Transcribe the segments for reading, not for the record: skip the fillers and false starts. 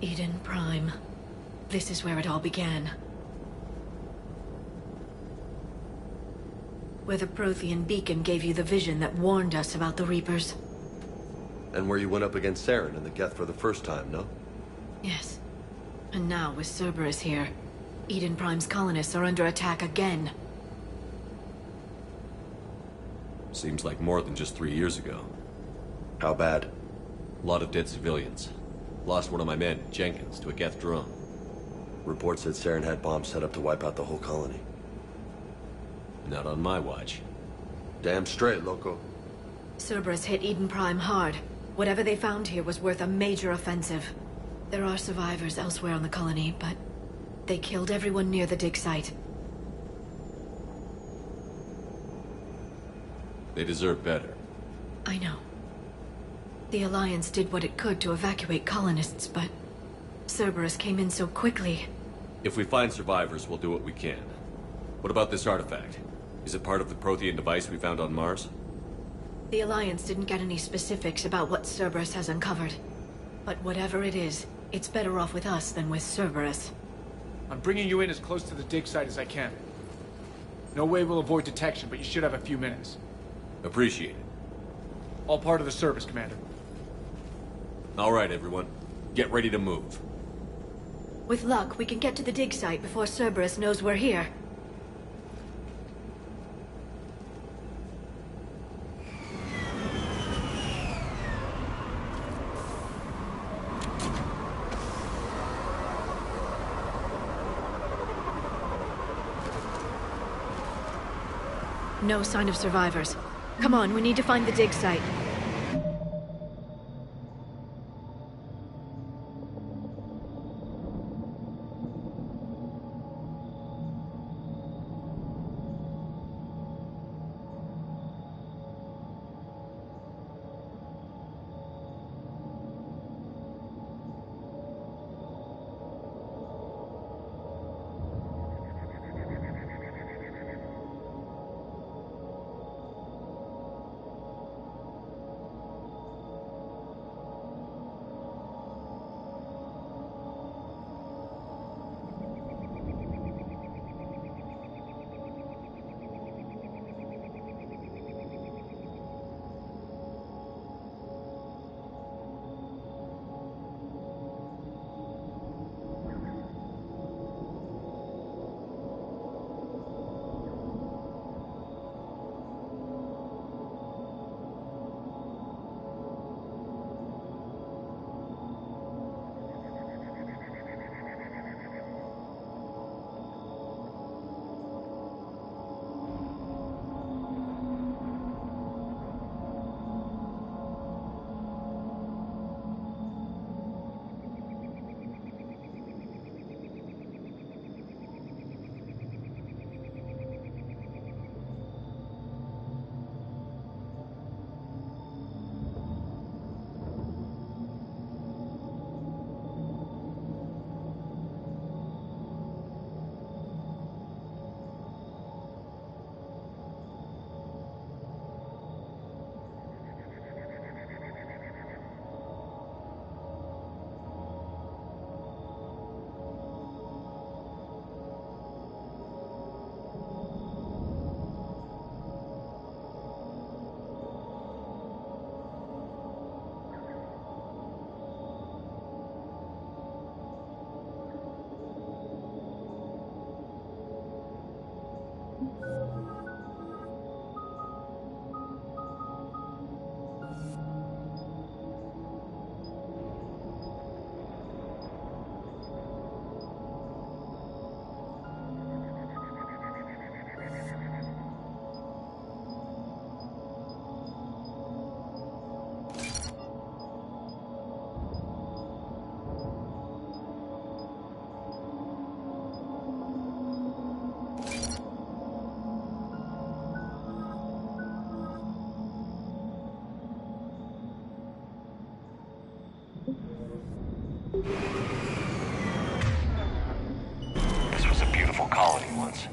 Eden Prime. This is where it all began. Where the Prothean beacon gave you the vision that warned us about the Reapers. And where you went up against Saren and the Geth for the first time, no? Yes. And now, with Cerberus here, Eden Prime's colonists are under attack again. Seems like more than just 3 years ago. How bad? A lot of dead civilians. Lost one of my men, Jenkins, to a Geth drone. Reports said Saren had bombs set up to wipe out the whole colony. Not on my watch. Damn straight, loco. Cerberus hit Eden Prime hard. Whatever they found here was worth a major offensive. There are survivors elsewhere on the colony, but they killed everyone near the dig site. They deserve better. I know. The Alliance did what it could to evacuate colonists, but Cerberus came in so quickly. If we find survivors, we'll do what we can. What about this artifact? Is it part of the Prothean device we found on Mars? The Alliance didn't get any specifics about what Cerberus has uncovered. But whatever it is, it's better off with us than with Cerberus. I'm bringing you in as close to the dig site as I can. No way we'll avoid detection, but you should have a few minutes. Appreciate it. All part of the service, Commander. All right, everyone. Get ready to move. With luck, we can get to the dig site before Cerberus knows we're here. No sign of survivors. Come on, we need to find the dig site. This was a beautiful colony once.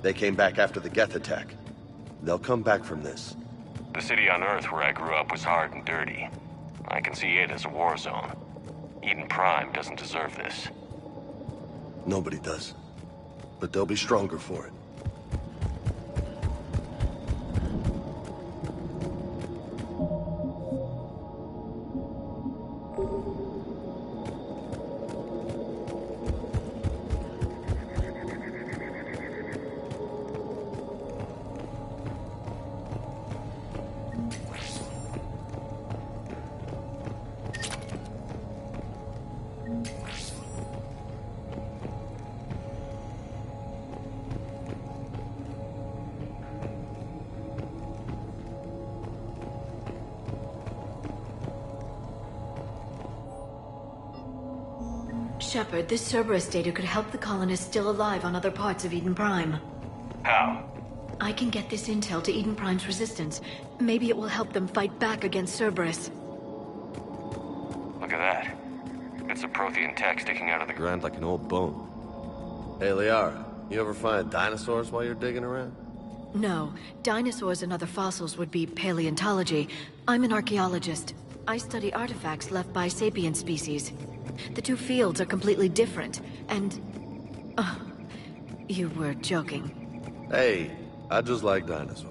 They came back after the Geth attack. They'll come back from this. The city on Earth where I grew up was hard and dirty. I can see it as a war zone. Eden Prime doesn't deserve this. Nobody does. But they'll be stronger for it. Shepard, this Cerberus data could help the colonists still alive on other parts of Eden Prime. How? I can get this intel to Eden Prime's resistance. Maybe it will help them fight back against Cerberus. Look at that. It's a Prothean tech sticking out of the ground. Ground like an old bone. Hey, Liara, you ever find dinosaurs while you're digging around? No, dinosaurs and other fossils would be paleontology. I'm an archaeologist. I study artifacts left by sapient species. The two fields are completely different, and... you were joking. Hey, I just like dinosaurs.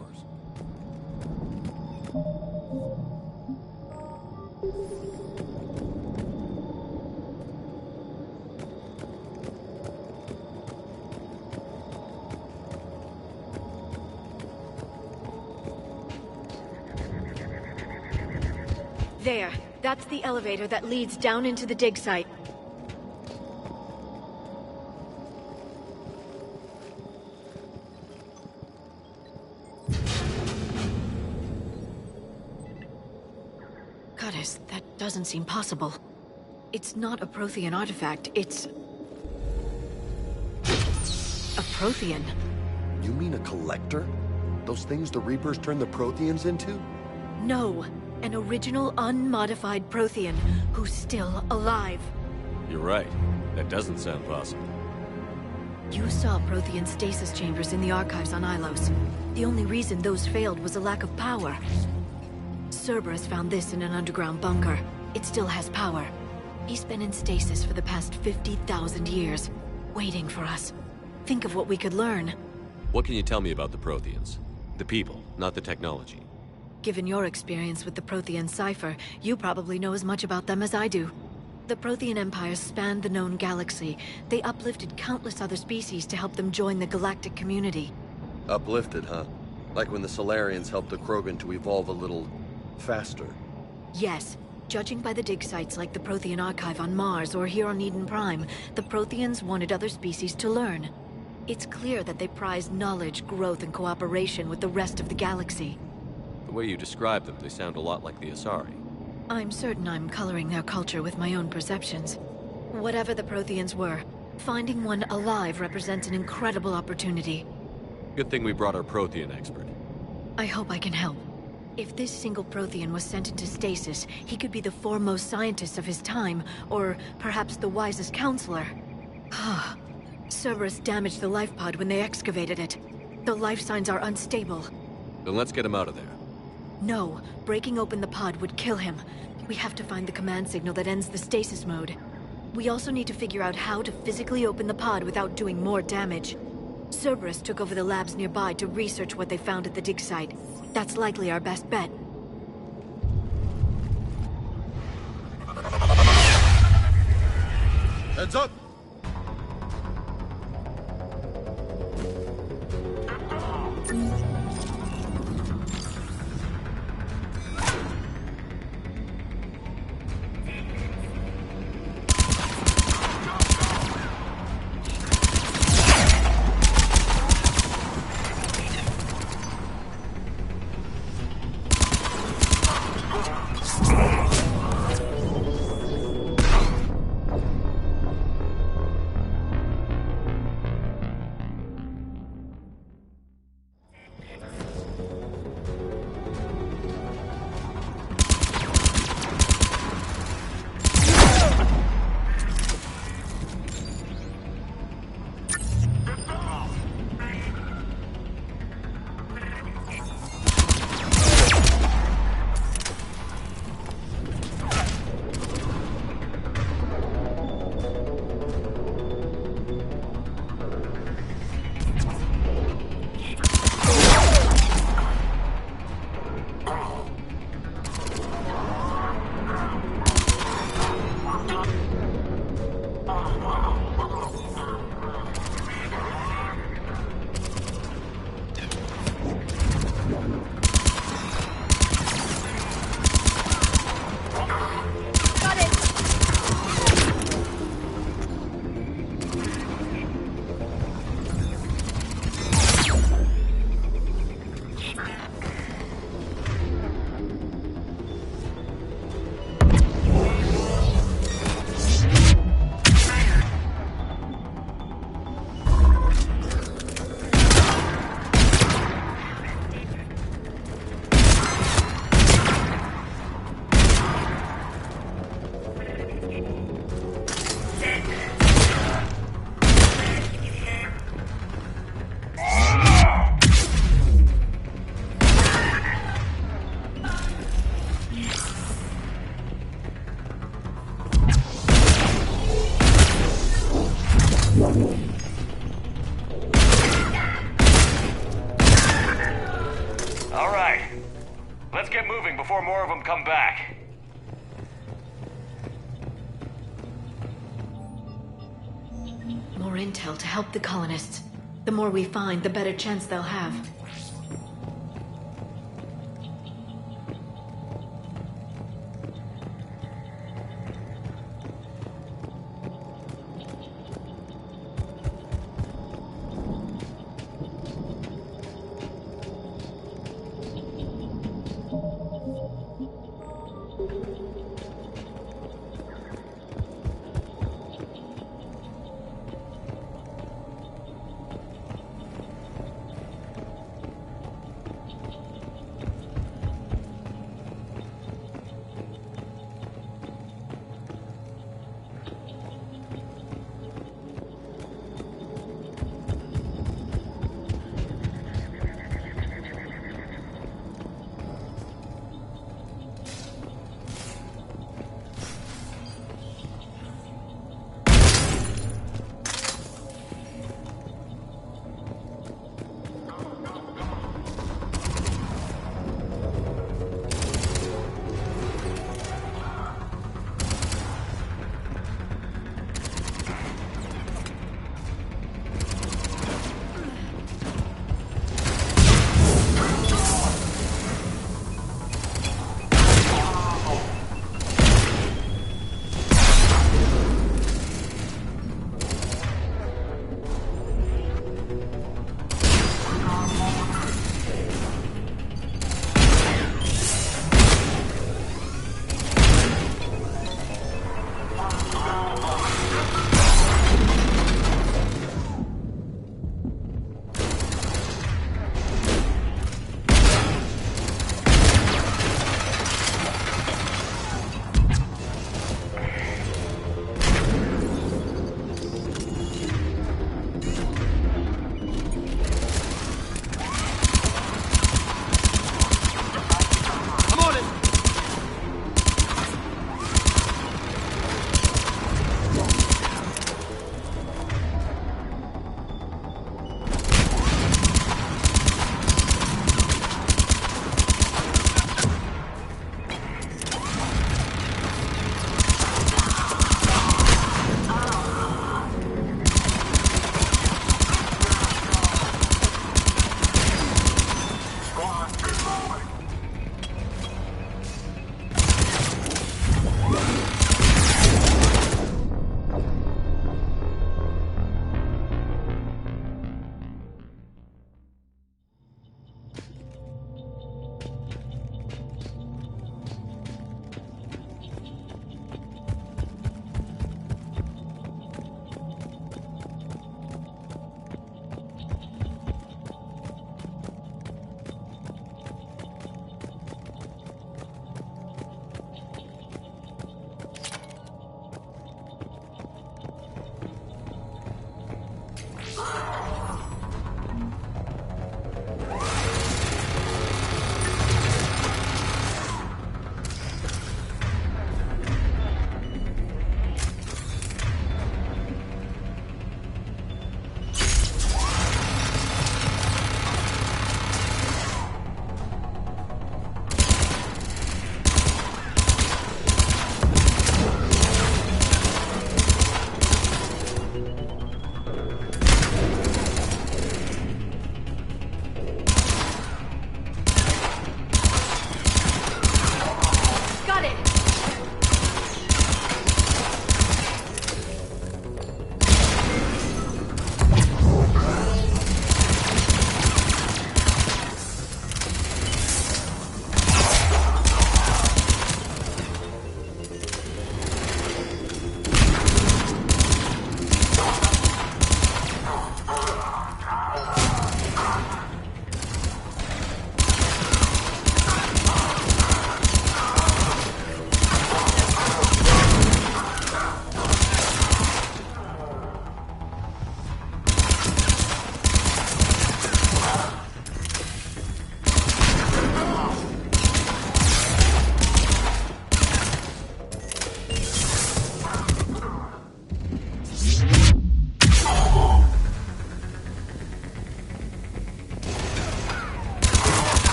There. That's the elevator that leads down into the dig site. Goddess, that doesn't seem possible. It's not a Prothean artifact, it's... a Prothean. You mean a collector? Those things the Reapers turn the Protheans into? No, an original unmodified Prothean who's still alive. You're right. That doesn't sound possible. You saw Prothean stasis chambers in the archives on Ilos. The only reason those failed was a lack of power. Cerberus found this in an underground bunker. It still has power. He's been in stasis for the past 50,000 years, waiting for us. Think of what we could learn. What can you tell me about the Protheans? The people, not the technology. Given your experience with the Prothean cipher, you probably know as much about them as I do. The Prothean Empire spanned the known galaxy. They uplifted countless other species to help them join the galactic community. Uplifted, huh? Like when the Solarians helped the Krogan to evolve a little... faster. Yes. Judging by the dig sites like the Prothean Archive on Mars or here on Eden Prime, the Protheans wanted other species to learn. It's clear that they prized knowledge, growth, and cooperation with the rest of the galaxy. The way you describe them, they sound a lot like the Asari. I'm certain I'm coloring their culture with my own perceptions. Whatever the Protheans were, finding one alive represents an incredible opportunity. Good thing we brought our Prothean expert. I hope I can help. If this single Prothean was sent into stasis, he could be the foremost scientist of his time, or perhaps the wisest counselor. Cerberus damaged the life pod when they excavated it. The life signs are unstable. Then let's get him out of there. No, breaking open the pod would kill him. We have to find the command signal that ends the stasis mode. We also need to figure out how to physically open the pod without doing more damage. Cerberus took over the labs nearby to research what they found at the dig site. That's likely our best bet. Heads up! before more of them come back. More intel to help the colonists. The more we find, the better chance they'll have.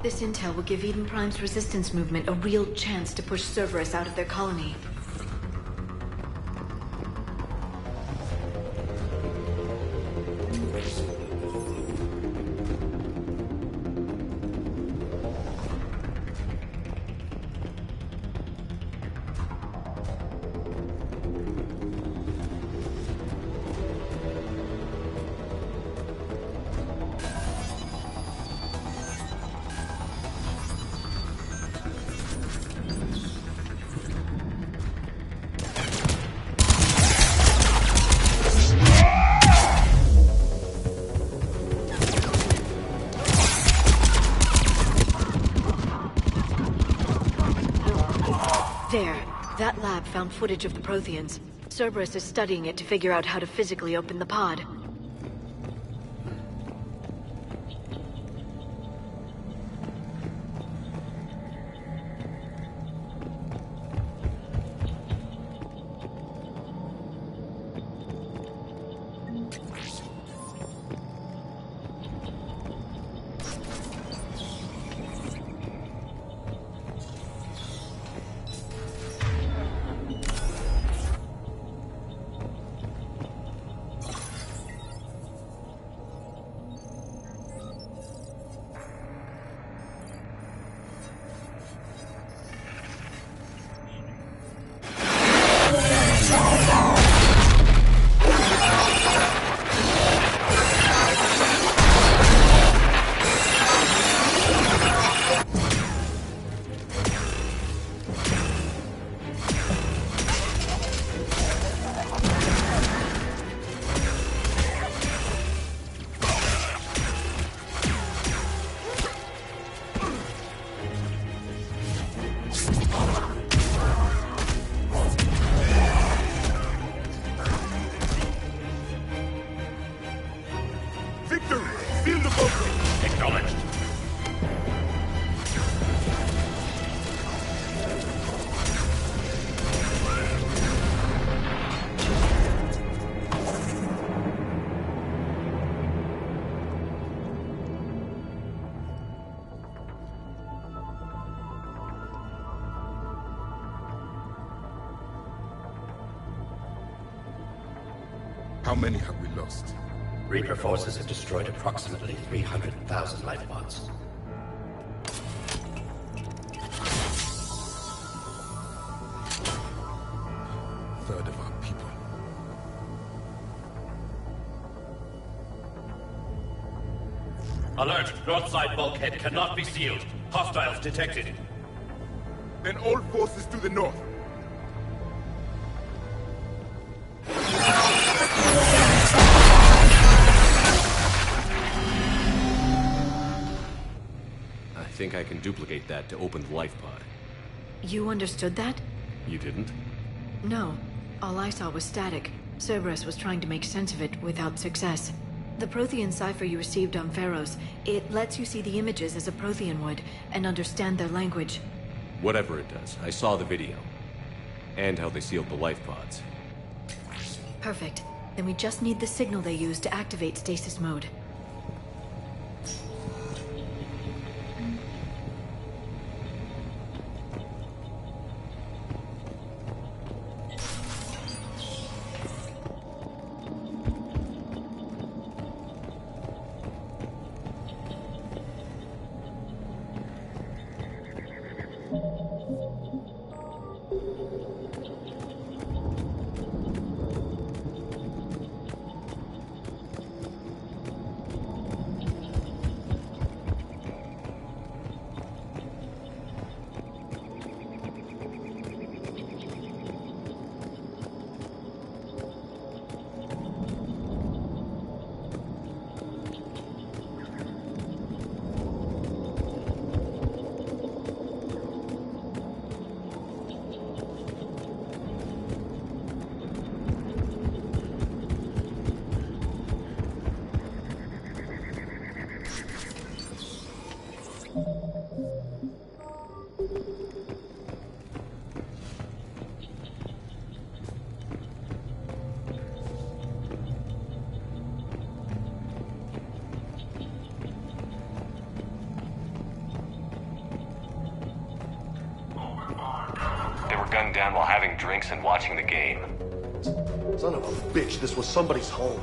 This intel will give Eden Prime's resistance movement a real chance to push Cerberus out of their colony. There. That lab found footage of the Protheans. Cerberus is studying it to figure out how to physically open the pod. How many have we lost? Reaper forces have destroyed approximately 300,000 life pods. Third of our people. Alert! North side bulkhead cannot be sealed. Hostiles detected. Then all forces to the north. I think I can duplicate that to open the life pod. You understood that? You didn't? No. All I saw was static. Cerberus was trying to make sense of it without success. The Prothean cipher you received on Pharaohs, it lets you see the images as a Prothean would, and understand their language. Whatever it does, I saw the video. And how they sealed the life pods. Perfect. Then we just need the signal they use to activate stasis mode. They were gunned down while having drinks and watching the game. Son of a bitch, this was somebody's home.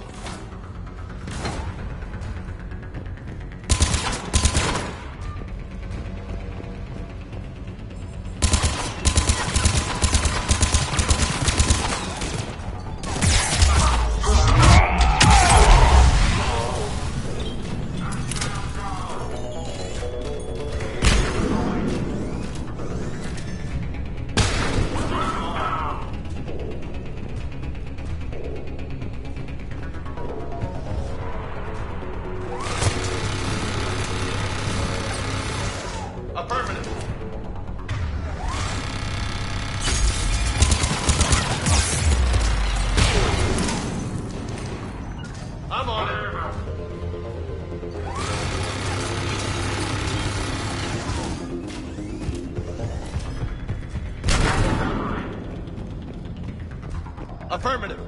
Affirmative.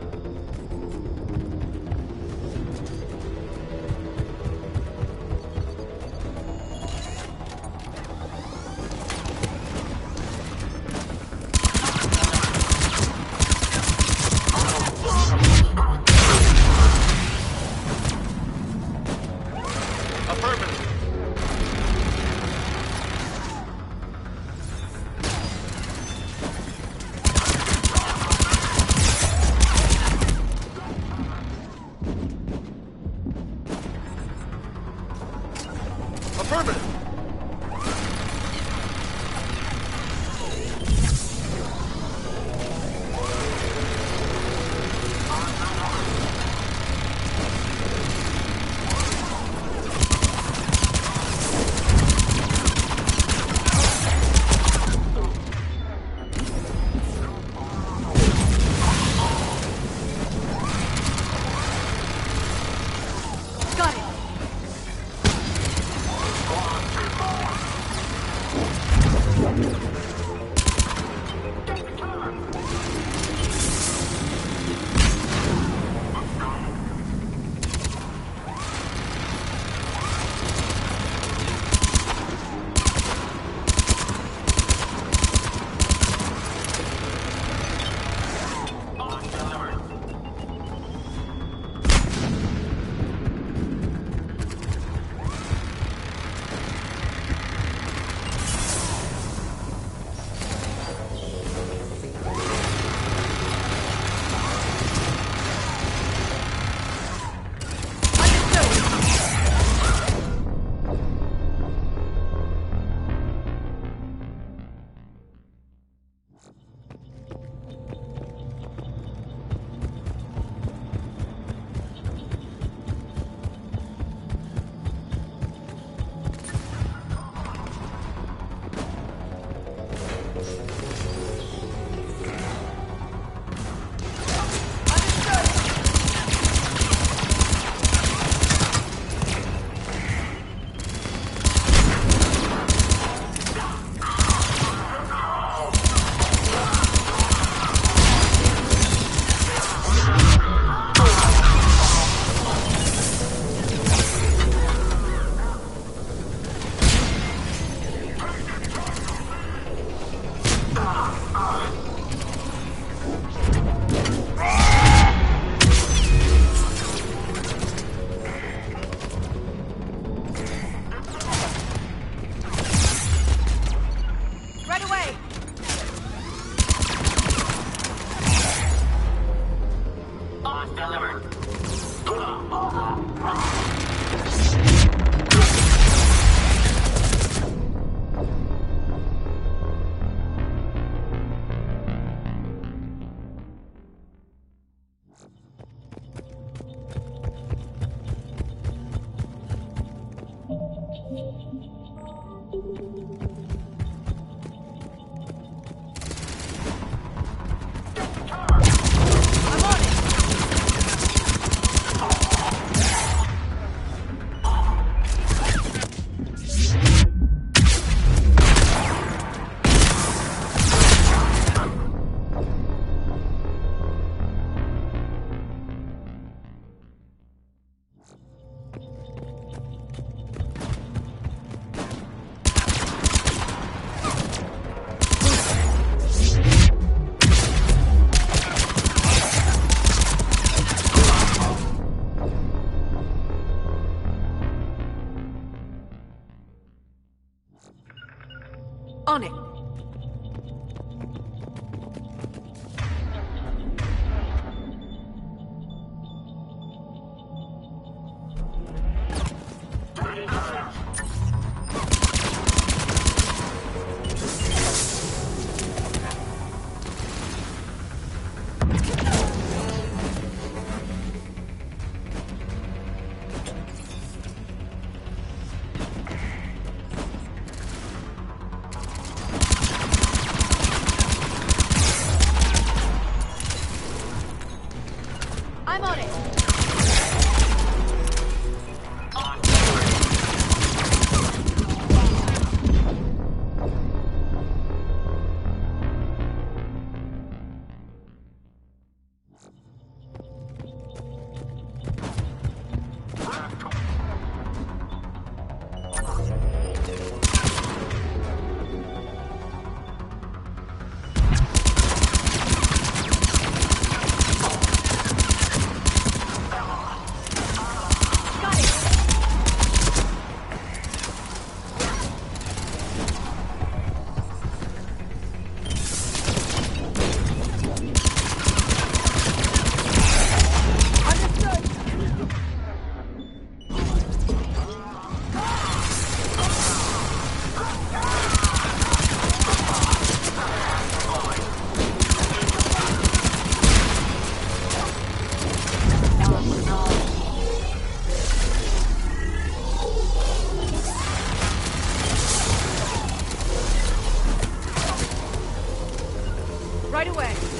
Right away.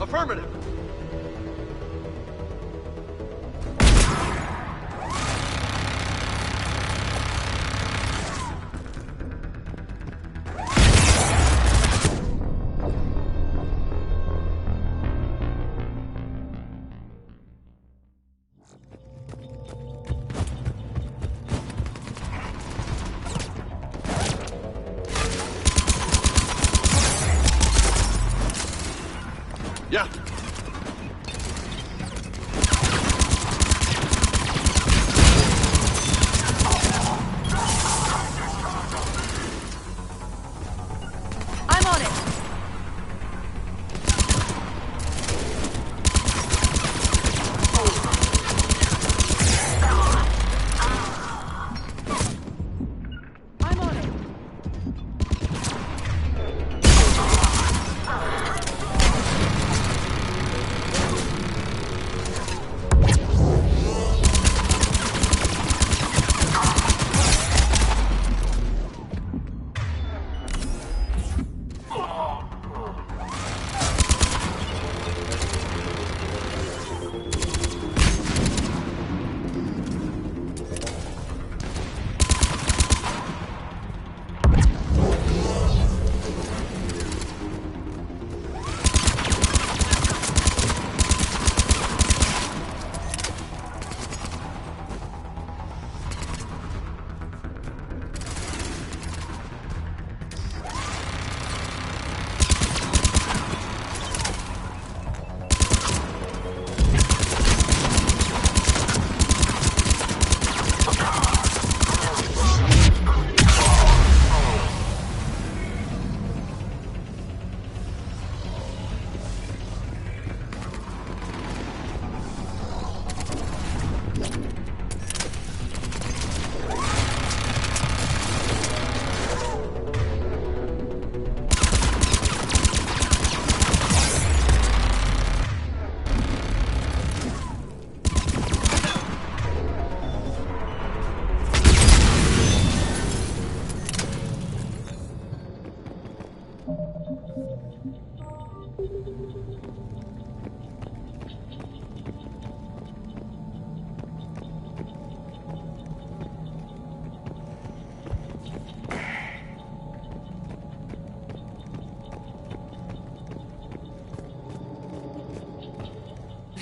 Affirmative. Yeah.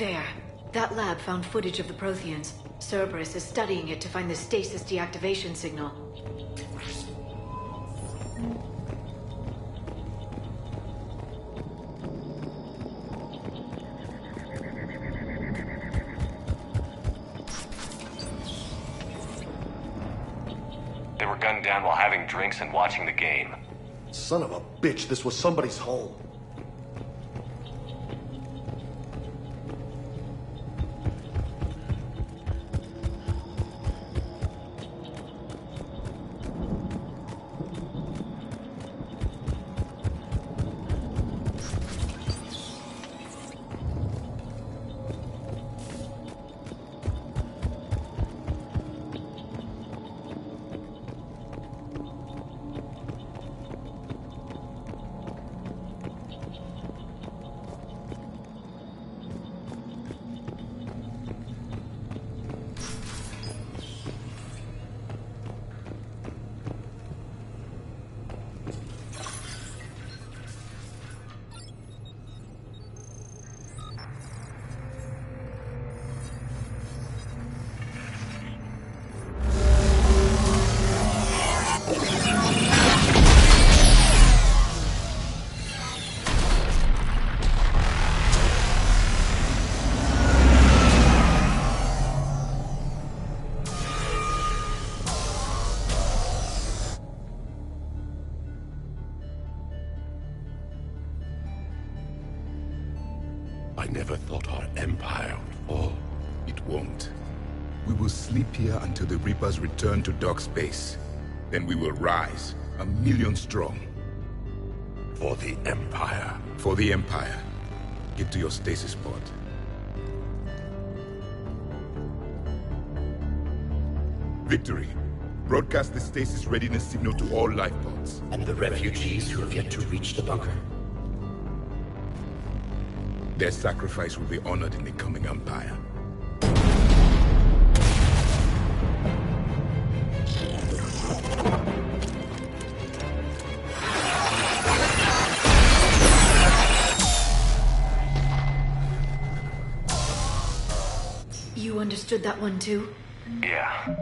There. That lab found footage of the Protheans. Cerberus is studying it to find the stasis deactivation signal. They were gunned down while having drinks and watching the game. Son of a bitch, this was somebody's home. I never thought our empire would fall. It won't. We will sleep here until the Reapers return to dark space. Then we will rise, 1,000,000 strong. For the Empire. For the Empire. Get to your stasis pod. Victory. Broadcast the stasis readiness signal to all life pods. And the refugees who have yet to reach the bunker. Their sacrifice will be honored in the coming Empire. You understood that one too? Yeah.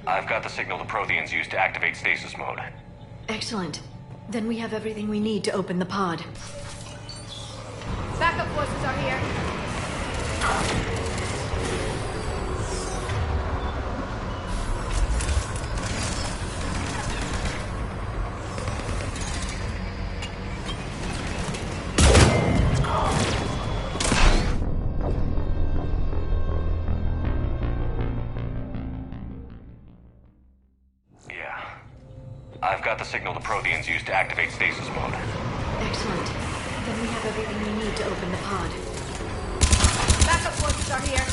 I've got the signal the Protheans used to activate stasis mode. Excellent. Then we have everything we need to open the pod. Backup forces are here. I've got the signal the Protheans used to activate stasis mode. Excellent. Then we have everything we need to open the pod. Backup forces are here.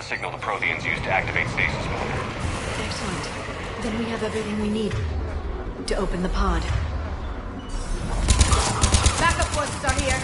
signal the Protheans used to activate stasis mode. Excellent. Then we have everything we need to open the pod. Backup forces are here.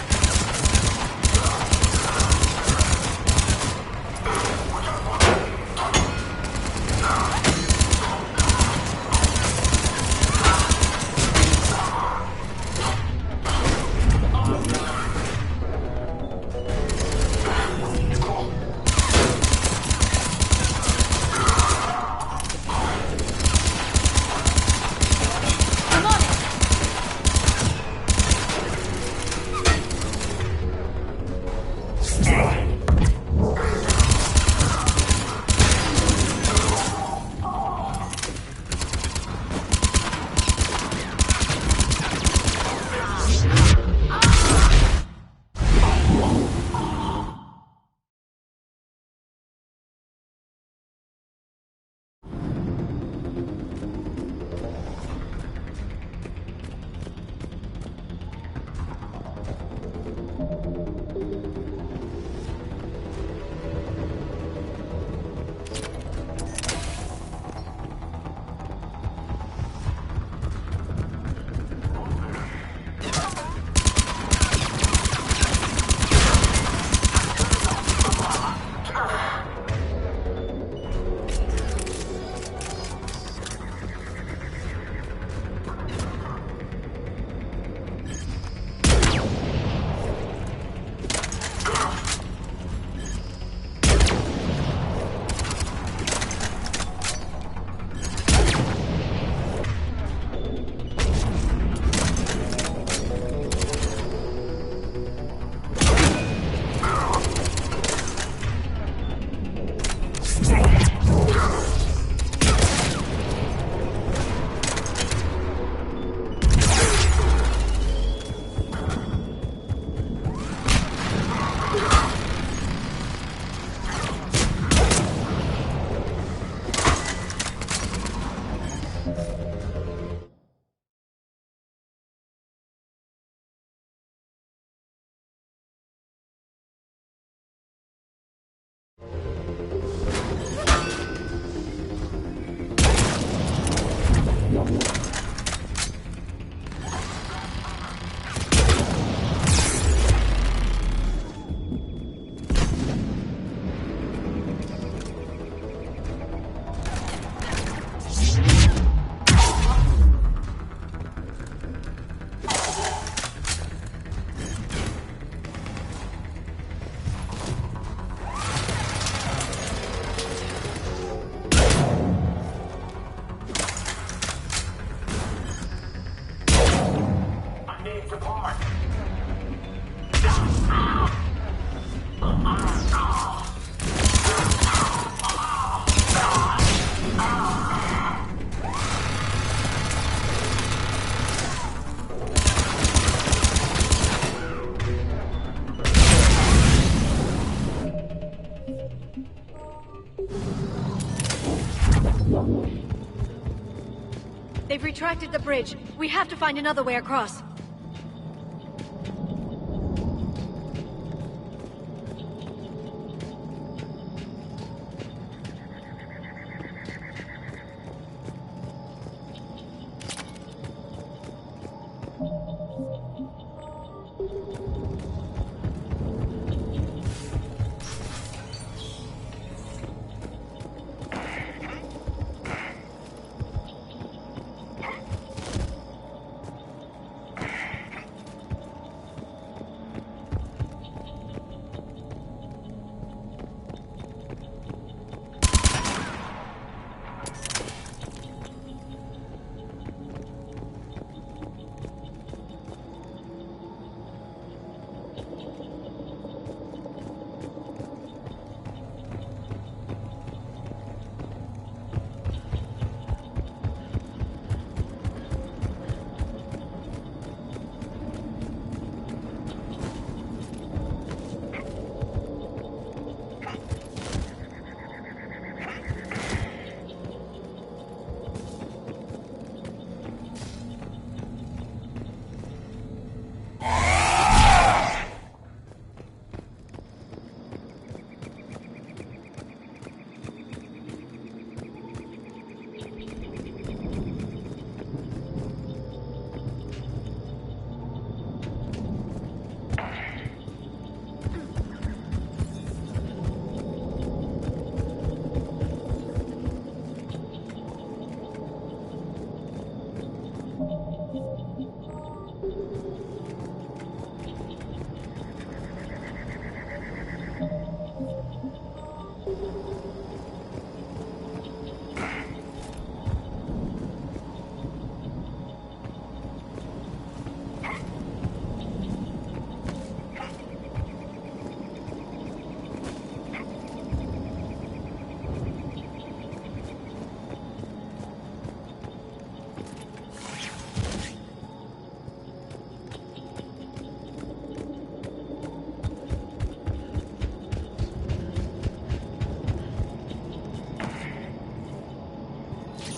They've retracted the bridge. We have to find another way across.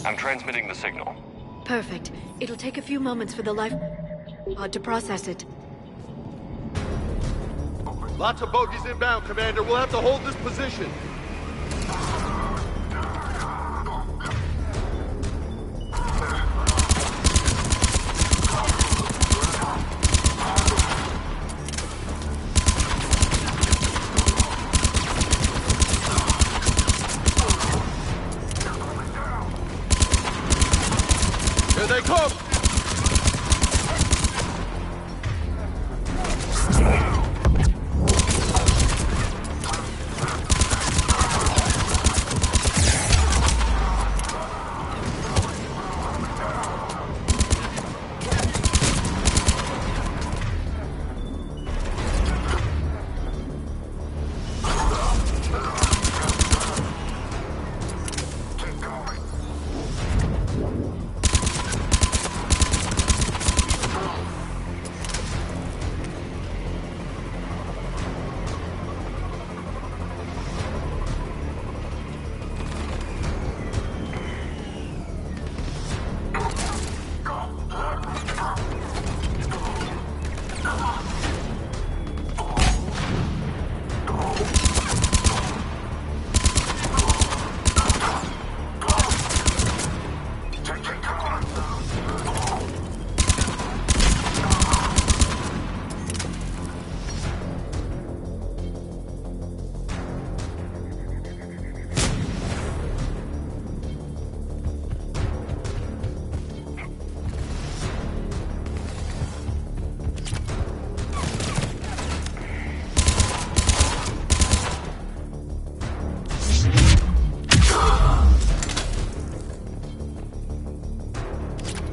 I'm transmitting the signal. Perfect. It'll take a few moments for the life pod to process it. Lots of bogies inbound, Commander. We'll have to hold this position. Here they come!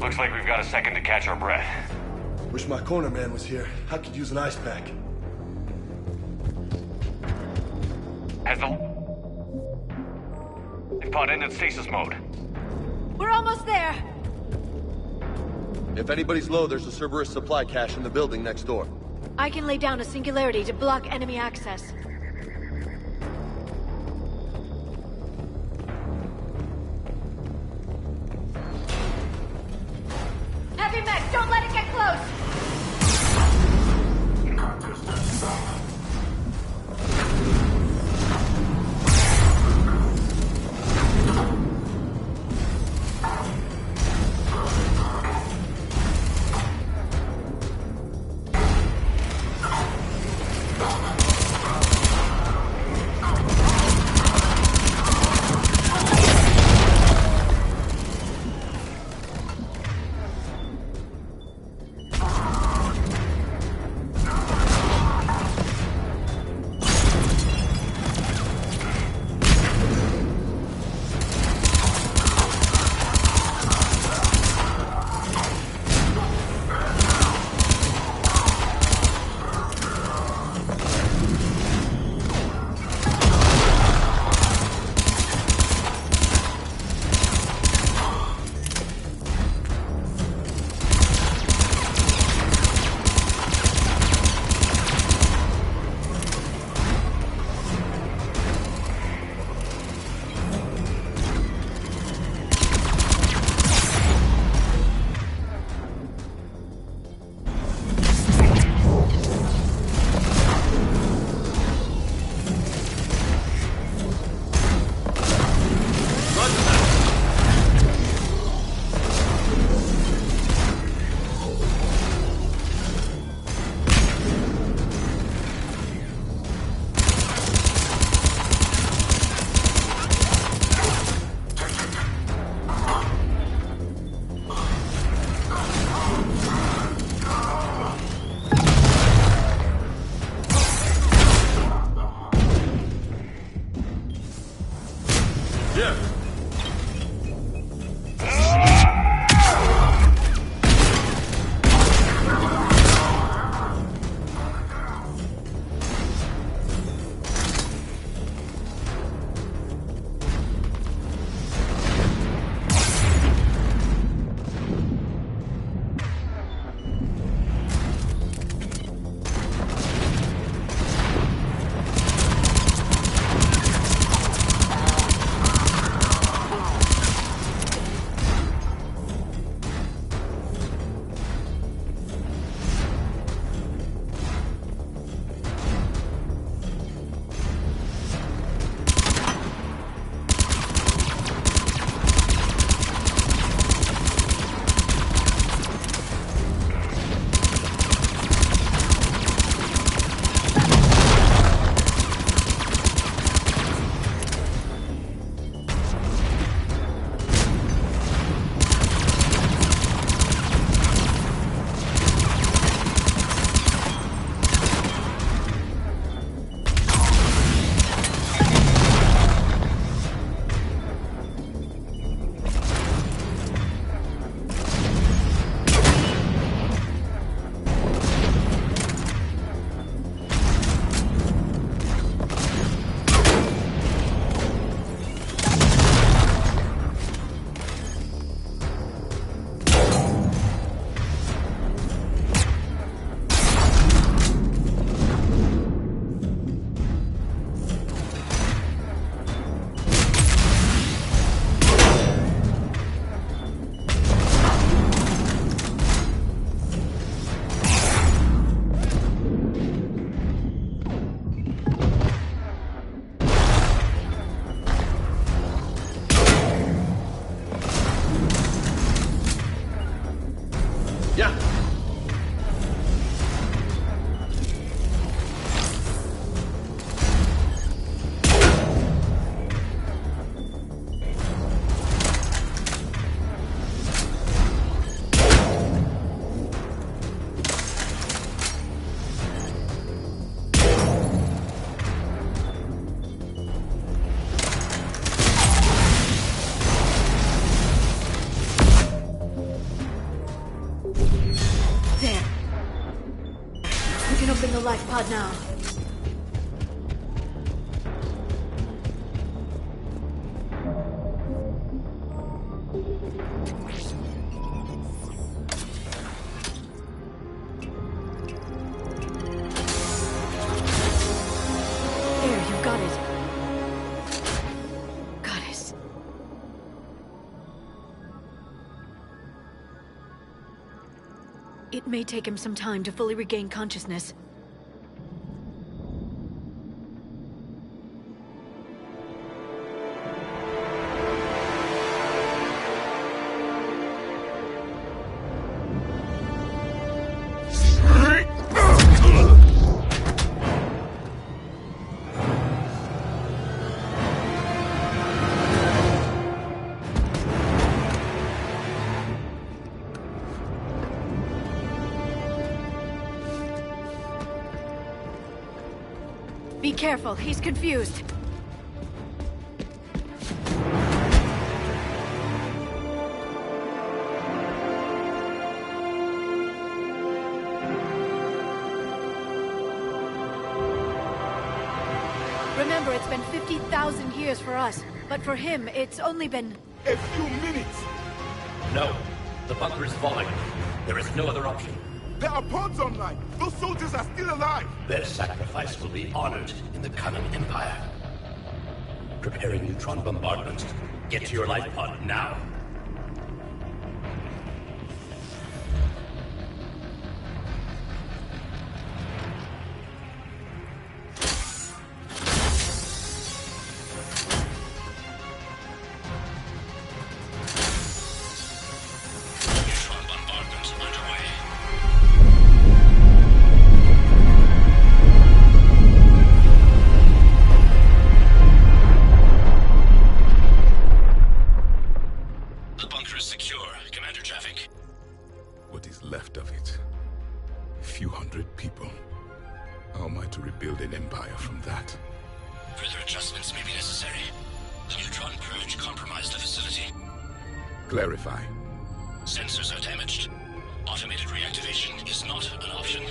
Looks like we've got a second to catch our breath. Wish my corner man was here. I could use an ice pack. Has the pod ended stasis mode? We're almost there. If anybody's low, there's a Cerberus supply cache in the building next door. I can lay down a singularity to block enemy access. Heavy mech, don't let it get close. Yeah. Open the life pod now. There, you got it. Goddess. It may take him some time to fully regain consciousness. Be careful, he's confused. Remember, it's been 50,000 years for us, but for him, it's only been... A few minutes! No. The bunker is falling. There is no other option. There are pods online! Those soldiers are still alive! Their sacrifice will be honored in the coming Empire. Preparing neutron bombardment. Get to your life pod now. What is left of it? A few hundred people. How am I to rebuild an empire from that? Further adjustments may be necessary. The neutron purge compromised the facility. Clarify. Sensors are damaged. Automated reactivation is not an option.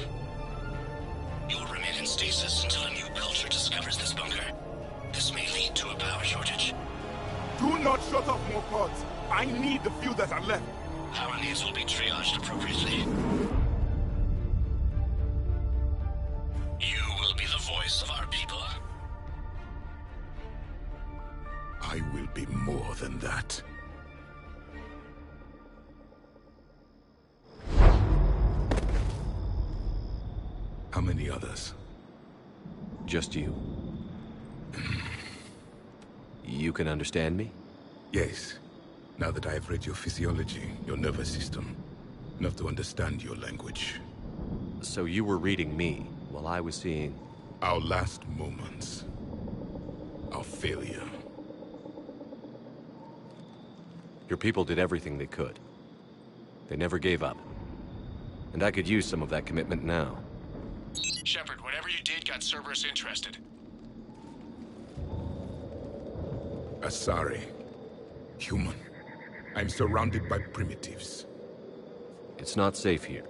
You will remain in stasis until a new culture discovers this bunker. This may lead to a power shortage. Do not shut off more pods. I need the few that are left. Power needs will be triaged appropriately. You will be the voice of our people. I will be more than that. How many others? Just you. You can understand me? Yes. Now that I have read your physiology, your nervous system, enough to understand your language. So you were reading me, while I was seeing... Our last moments. Our failure. Your people did everything they could. They never gave up. And I could use some of that commitment now. Shepard, whatever you did got Cerberus interested. Asari. Human. I'm surrounded by primitives. It's not safe here.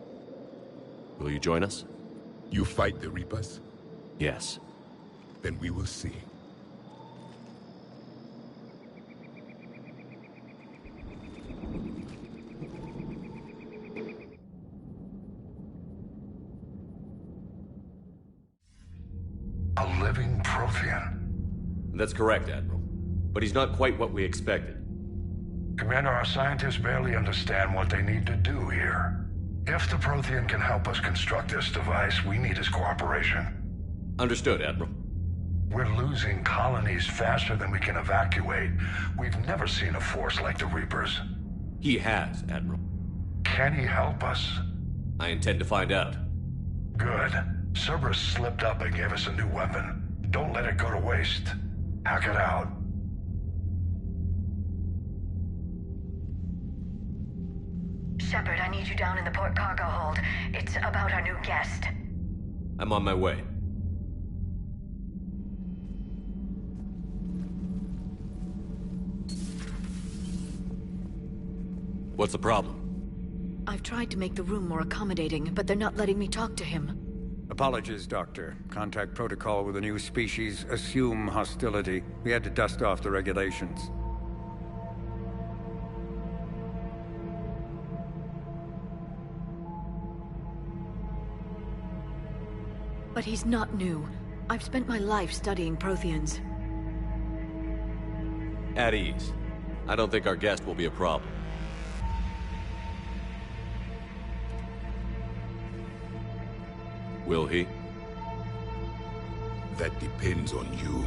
Will you join us? You fight the Reapers? Yes. Then we will see. A living Prothean. That's correct, Admiral. But he's not quite what we expected. Commander, our scientists barely understand what they need to do here. If the Prothean can help us construct this device, we need his cooperation. Understood, Admiral. We're losing colonies faster than we can evacuate. We've never seen a force like the Reapers. He has, Admiral. Can he help us? I intend to find out. Good. Cerberus slipped up and gave us a new weapon. Don't let it go to waste. Hack it out. Shepard, I need you down in the port cargo hold. It's about our new guest. I'm on my way. What's the problem? I've tried to make the room more accommodating, but they're not letting me talk to him. Apologies, Doctor. Contact protocol with a new species. Assume hostility. We had to dust off the regulations. But he's not new. I've spent my life studying Protheans. At ease. I don't think our guest will be a problem. Will he? That depends on you.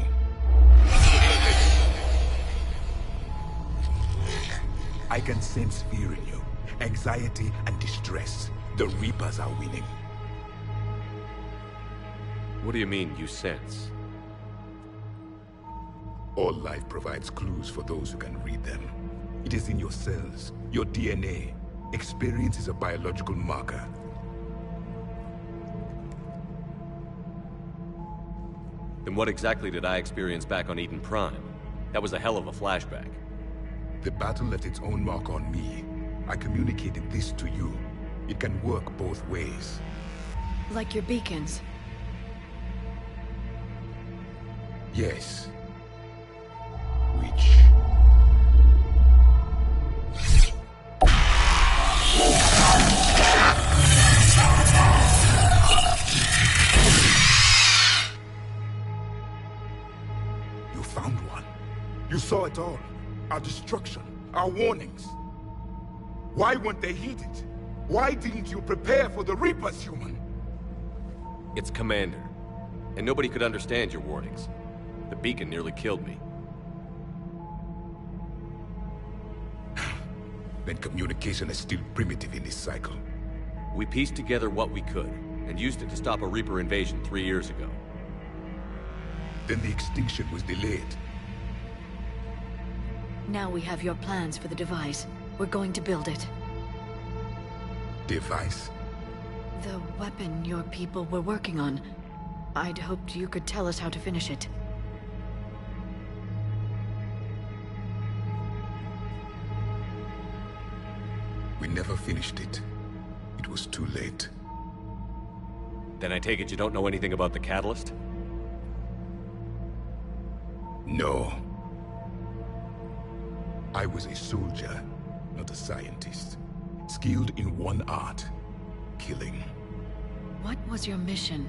I can sense fear in you. Anxiety and distress. The Reapers are winning. What do you mean, you sense? All life provides clues for those who can read them. It is in your cells, your DNA. Experience is a biological marker. Then what exactly did I experience back on Eden Prime? That was a hell of a flashback. The battle left its own mark on me. I communicated this to you. It can work both ways. Like your beacons. Yes. Which... You found one. You saw it all. Our destruction, our warnings. Why weren't they heeded? Why didn't you prepare for the Reapers, human? It's Commander. And nobody could understand your warnings. The beacon nearly killed me. Then communication is still primitive in this cycle. We pieced together what we could, and used it to stop a Reaper invasion 3 years ago. Then the extinction was delayed. Now we have your plans for the device. We're going to build it. Device? The weapon your people were working on. I'd hoped you could tell us how to finish it. We never finished it. It was too late. Then I take it you don't know anything about the catalyst? No. I was a soldier, not a scientist. Skilled in one art, killing. What was your mission?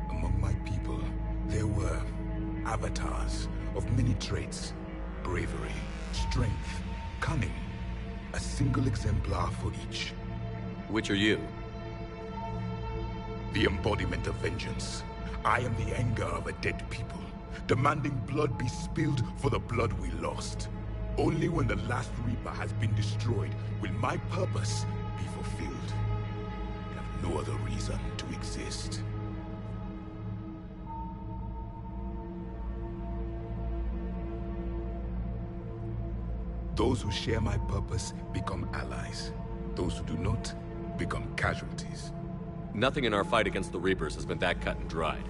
Among my people, there were avatars of many traits. Bravery, strength, cunning. A single exemplar for each. Which are you? The embodiment of vengeance. I am the anger of a dead people, demanding blood be spilled for the blood we lost. Only when the last Reaper has been destroyed will my purpose be fulfilled. I have no other reason to exist. Those who share my purpose become allies. Those who do not become casualties. Nothing in our fight against the Reapers has been that cut and dried.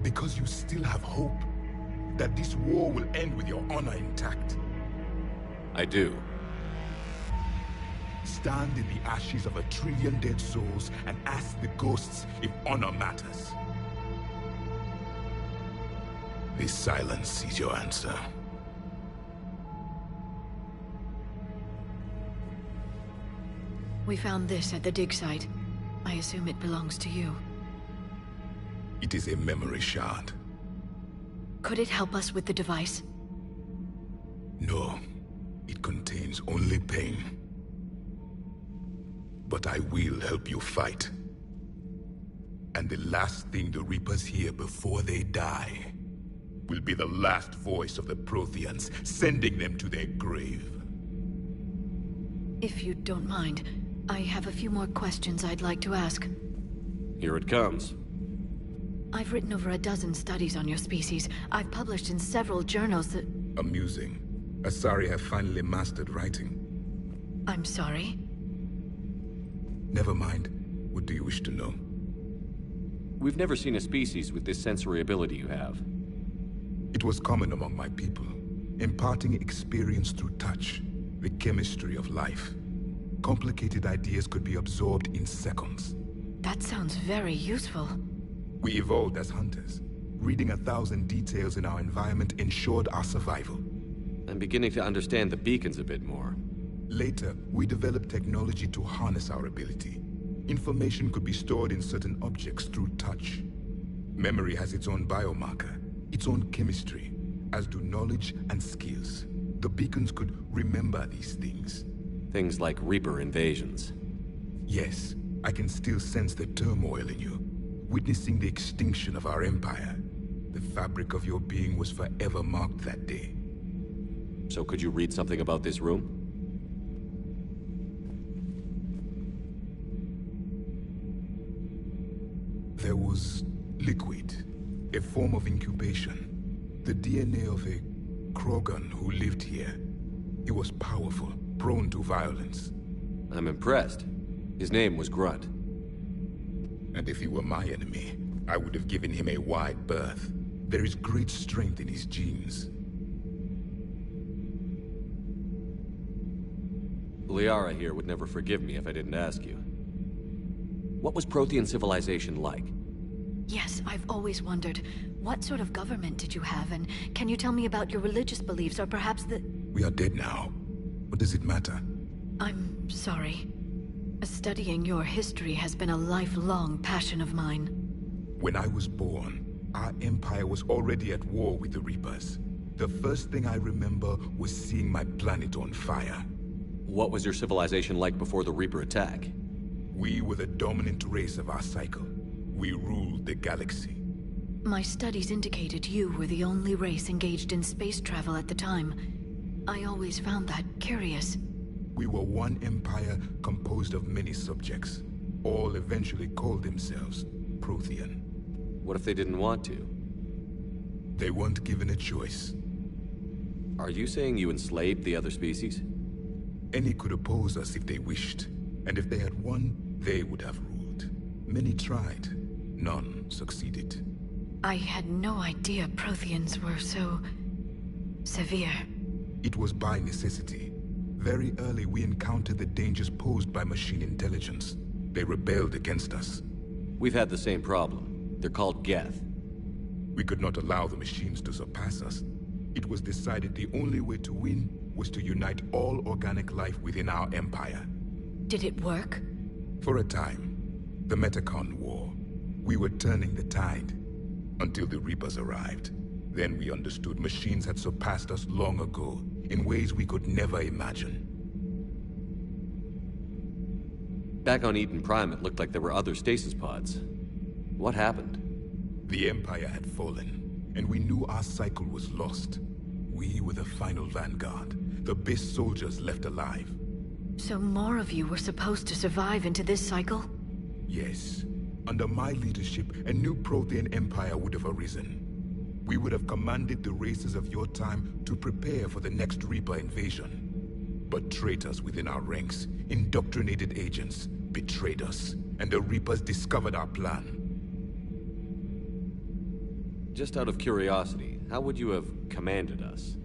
Because you still have hope that this war will end with your honor intact. I do. Stand in the ashes of 1 trillion dead souls and ask the ghosts if honor matters. This silence is your answer. We found this at the dig site. I assume it belongs to you. It is a memory shard. Could it help us with the device? No. It contains only pain. But I will help you fight. And the last thing the Reapers hear before they die will be the last voice of the Protheans, sending them to their grave. If you don't mind, I have a few more questions I'd like to ask. Here it comes. I've written over a dozen studies on your species. I've published in several journals that... Amusing. Asari have finally mastered writing. I'm sorry? Never mind. What do you wish to know? We've never seen a species with this sensory ability you have. It was common among my people, imparting experience through touch, the chemistry of life. Complicated ideas could be absorbed in seconds. That sounds very useful. We evolved as hunters. Reading 1,000 details in our environment ensured our survival. I'm beginning to understand the beacons a bit more. Later, we developed technology to harness our ability. Information could be stored in certain objects through touch. Memory has its own biomarker, its own chemistry, as do knowledge and skills. The beacons could remember these things. Things like Reaper invasions. Yes, I can still sense the turmoil in you, witnessing the extinction of our empire. The fabric of your being was forever marked that day. So could you read something about this room? There was liquid, a form of incubation. The DNA of a Krogan who lived here. He was powerful, prone to violence. I'm impressed. His name was Grunt. And if he were my enemy, I would have given him a wide berth. There is great strength in his genes. Liara here would never forgive me if I didn't ask you. What was Prothean civilization like? Yes, I've always wondered. What sort of government did you have, and can you tell me about your religious beliefs, or perhaps the... We are dead now. What does it matter? I'm sorry. Studying your history has been a lifelong passion of mine. When I was born, our empire was already at war with the Reapers. The first thing I remember was seeing my planet on fire. What was your civilization like before the Reaper attack? We were the dominant race of our cycle. We ruled the galaxy. My studies indicated you were the only race engaged in space travel at the time. I always found that curious. We were one empire composed of many subjects. All eventually called themselves Prothean. What if they didn't want to? They weren't given a choice. Are you saying you enslaved the other species? Any could oppose us if they wished. And if they had won, they would have ruled. Many tried. None succeeded. I had no idea Protheans were so... severe. It was by necessity. Very early we encountered the dangers posed by machine intelligence. They rebelled against us. We've had the same problem. They're called Geth. We could not allow the machines to surpass us. It was decided the only way to win was to unite all organic life within our empire. Did it work? For a time. The Metacon War. We were turning the tide. Until the Reapers arrived. Then we understood machines had surpassed us long ago, in ways we could never imagine. Back on Eden Prime, it looked like there were other stasis pods. What happened? The Empire had fallen, and we knew our cycle was lost. We were the final vanguard, the best soldiers left alive. So more of you were supposed to survive into this cycle? Yes. Under my leadership, a new Prothean empire would have arisen. We would have commanded the races of your time to prepare for the next Reaper invasion. But traitors within our ranks, indoctrinated agents, betrayed us, and the Reapers discovered our plan. Just out of curiosity, how would you have commanded us?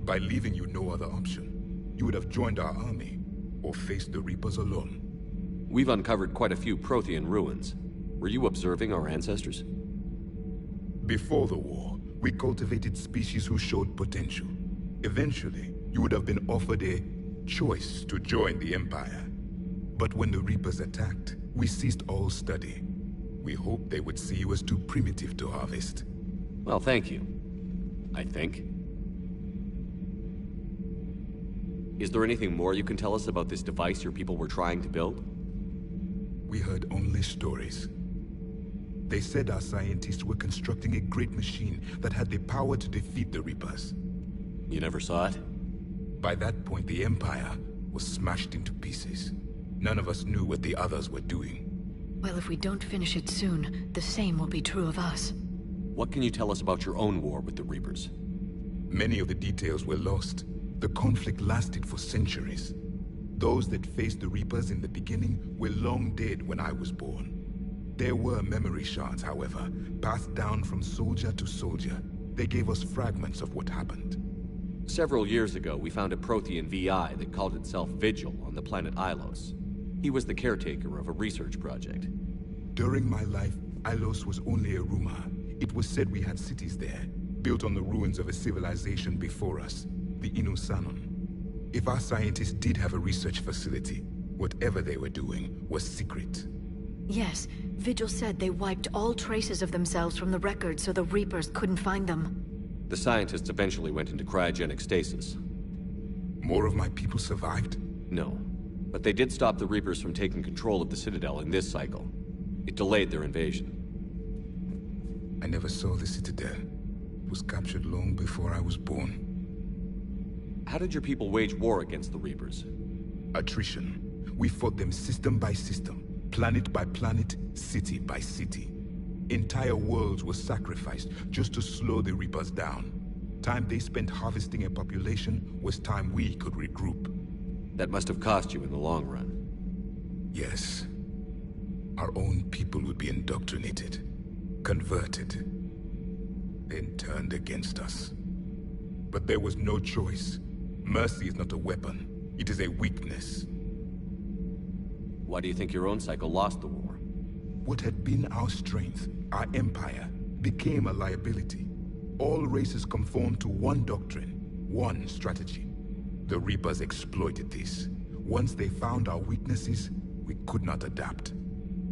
By leaving you no other option. You would have joined our army, or faced the Reapers alone. We've uncovered quite a few Prothean ruins. Were you observing our ancestors? Before the war, we cultivated species who showed potential. Eventually, you would have been offered a choice to join the Empire. But when the Reapers attacked, we ceased all study. We hoped they would see you as too primitive to harvest. Well, thank you. I think. Is there anything more you can tell us about this device your people were trying to build? We heard only stories. They said our scientists were constructing a great machine that had the power to defeat the Reapers. You never saw it? By that point, the Empire was smashed into pieces. None of us knew what the others were doing. Well, if we don't finish it soon, the same will be true of us. What can you tell us about your own war with the Reapers? Many of the details were lost. The conflict lasted for centuries. Those that faced the Reapers in the beginning were long dead when I was born. There were memory shards, however, passed down from soldier to soldier. They gave us fragments of what happened. Several years ago, we found a Prothean VI that called itself Vigil on the planet Ilos. He was the caretaker of a research project. During my life, Ilos was only a rumor. It was said we had cities there, built on the ruins of a civilization before us, the Inusanon. If our scientists did have a research facility, whatever they were doing was secret. Yes, Vigil said they wiped all traces of themselves from the records so the Reapers couldn't find them. The scientists eventually went into cryogenic stasis. More of my people survived? No, but they did stop the Reapers from taking control of the Citadel in this cycle. It delayed their invasion. I never saw the Citadel. It was captured long before I was born. How did your people wage war against the Reapers? Attrition. We fought them system by system, planet by planet, city by city. Entire worlds were sacrificed just to slow the Reapers down. Time they spent harvesting a population was time we could regroup. That must have cost you in the long run. Yes. Our own people would be indoctrinated, converted, then turned against us. But there was no choice. Mercy is not a weapon. It is a weakness. Why do you think your own cycle lost the war? What had been our strength, our empire, became a liability. All races conformed to one doctrine, one strategy. The Reapers exploited this. Once they found our weaknesses, we could not adapt.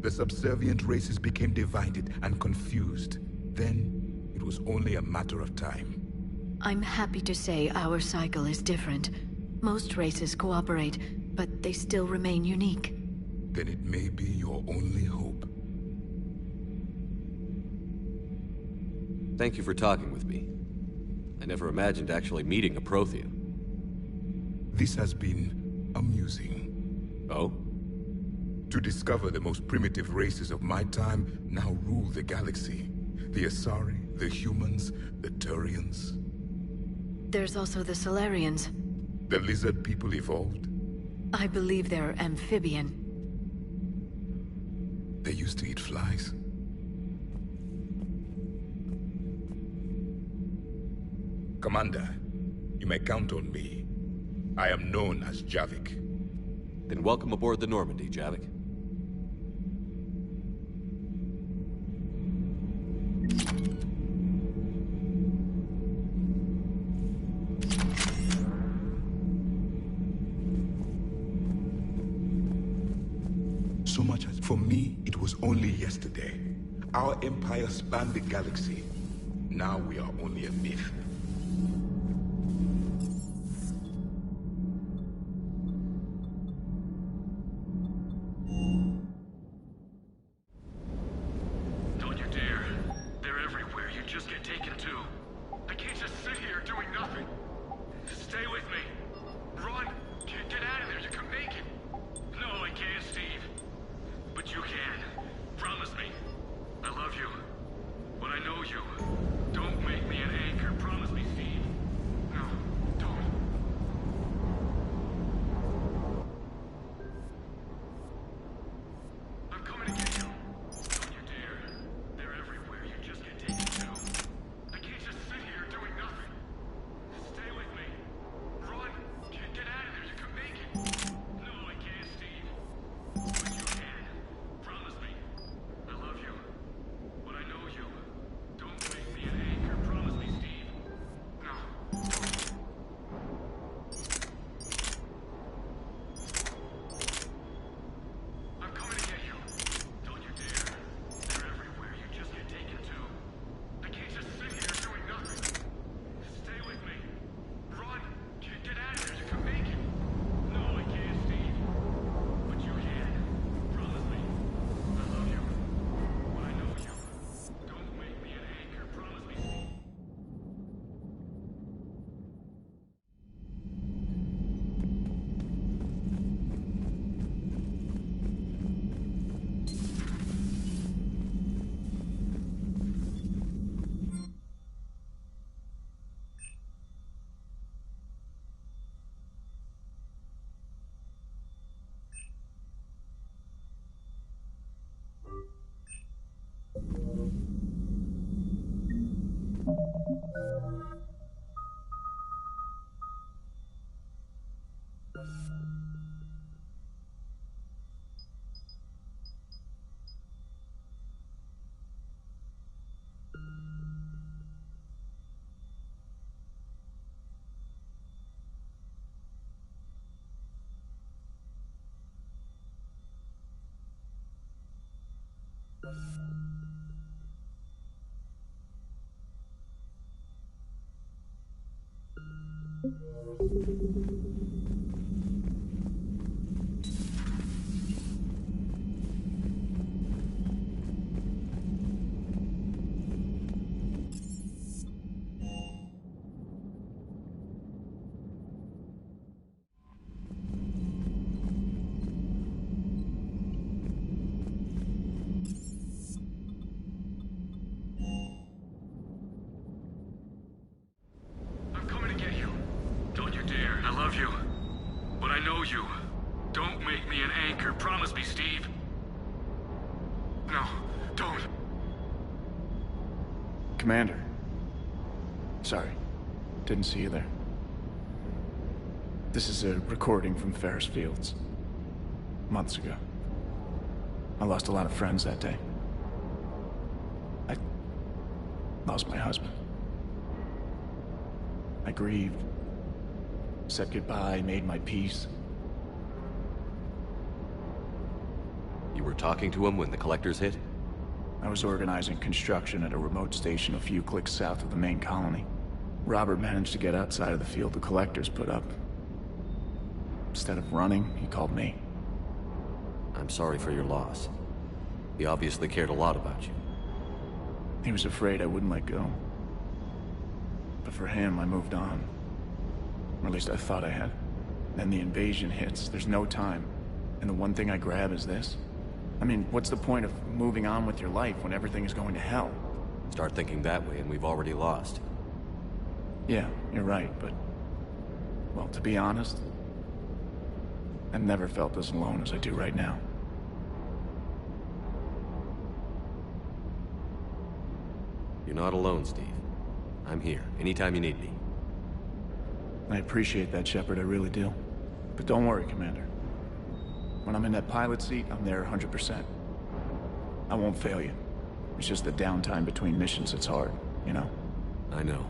The subservient races became divided and confused. Then, it was only a matter of time. I'm happy to say our cycle is different. Most races cooperate, but they still remain unique. Then it may be your only hope. Thank you for talking with me. I never imagined actually meeting a Prothean. This has been amusing. Oh? To discover the most primitive races of my time now rule the galaxy. The Asari, the humans, the Turians. There's also the Solarians. The lizard people evolved? I believe they're amphibian. They used to eat flies. Commander, you may count on me. I am known as Javik. Then welcome aboard the Normandy, Javik. So much as for me, it was only yesterday. Our empire spanned the galaxy. Now we are only a myth. Don't you dare. They're everywhere. You just get taken too. I can't just sit here doing nothing. Stay with me. Run. Get out of there. You can make it. No, I can't, Steve. But you can. Promise me. I love you. But I know you. Don't make me an anchor. Promise. I'm coming to get you. Don't you dare. I love you. But I know you. Don't make me an anchor. Promise me, Steve. No, don't. Commander. Sorry. Didn't see you there. This is a recording from Ferris Fields. Months ago. I lost a lot of friends that day. I lost my husband. I grieved. Said goodbye, made my peace. You were talking to him when the Collectors hit? I was organizing construction at a remote station a few clicks south of the main colony. Robert managed to get outside of the field the Collectors put up. Instead of running, he called me. I'm sorry for your loss. He obviously cared a lot about you. He was afraid I wouldn't let go. But for him, I moved on. Or at least I thought I had. Then the invasion hits, there's no time. And the one thing I grab is this. I mean, what's the point of moving on with your life when everything is going to hell? Start thinking that way and we've already lost. Yeah, you're right, but... well, to be honest, I've never felt as alone as I do right now. You're not alone, Steve. I'm here, anytime you need me. I appreciate that, Shepard, I really do. But don't worry, Commander. When I'm in that pilot seat, I'm there 100%. I won't fail you. It's just the downtime between missions that's hard, you know? I know.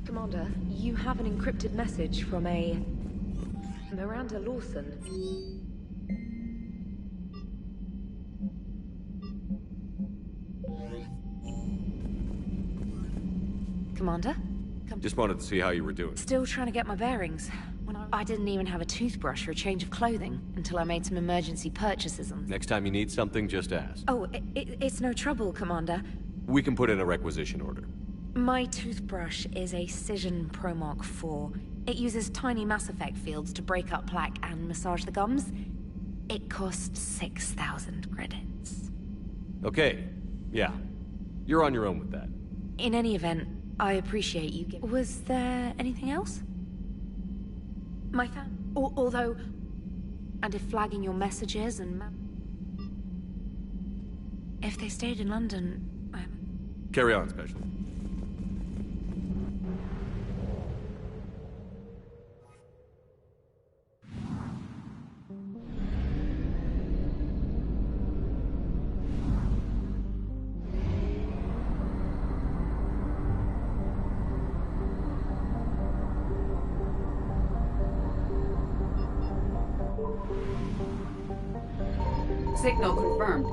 Commander, you have an encrypted message from a... Miranda Lawson. Commander? Just wanted to see how you were doing. Still trying to get my bearings. I didn't even have a toothbrush or a change of clothing until I made some emergency purchases on... Next time you need something, just ask. Oh, it's no trouble, Commander. We can put in a requisition order. My toothbrush is a Cision Pro Mark IV. It uses tiny Mass Effect fields to break up plaque and massage the gums. It costs 6,000 credits. Okay, yeah. You're on your own with that. In any event, I appreciate you giving... Was there anything else? My although... And if flagging your messages and... If they stayed in London, Carry on, Special. Signal confirmed.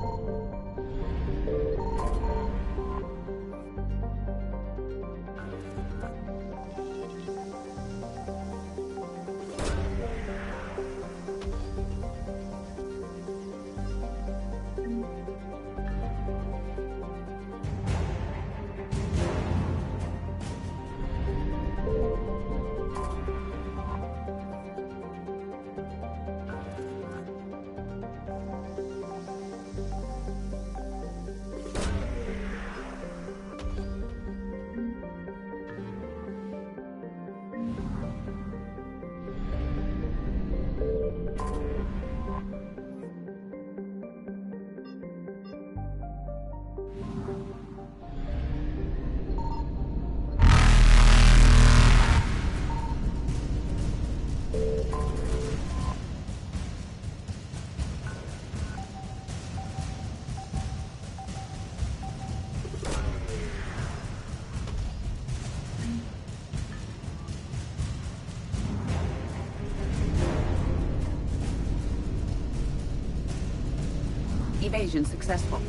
Evasion successful.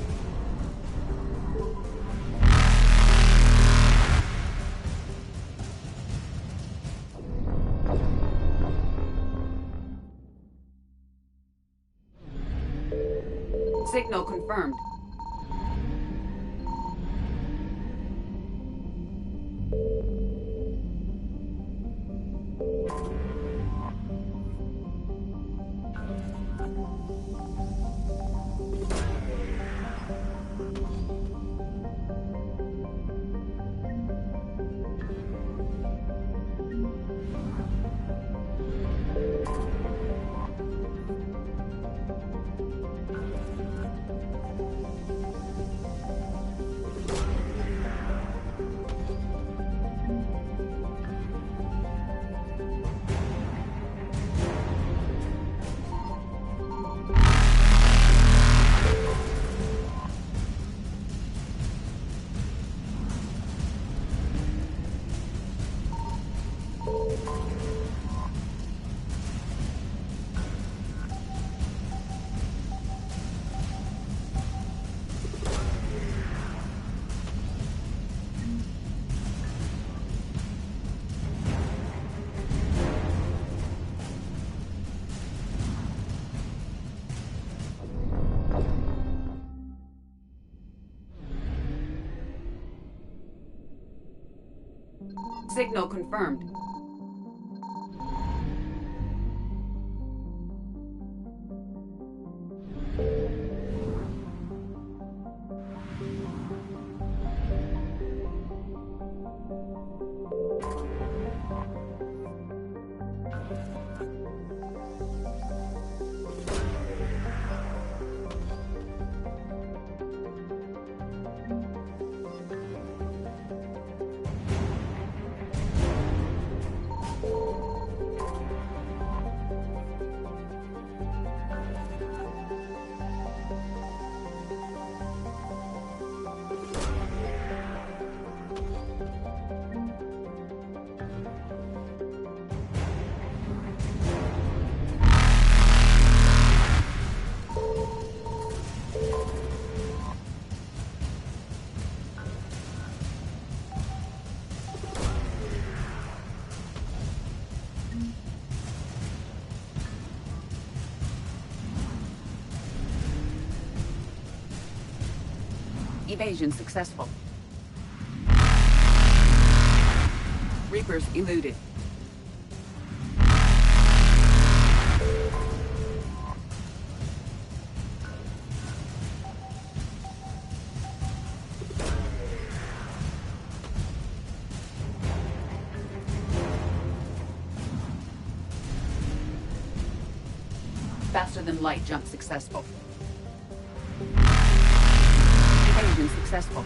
Signal confirmed. Signal confirmed. Evasion successful. Reapers eluded. Faster than light jump successful. Evasion successful.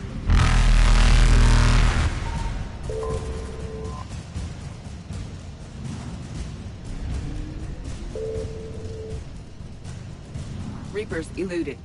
Reapers eluded.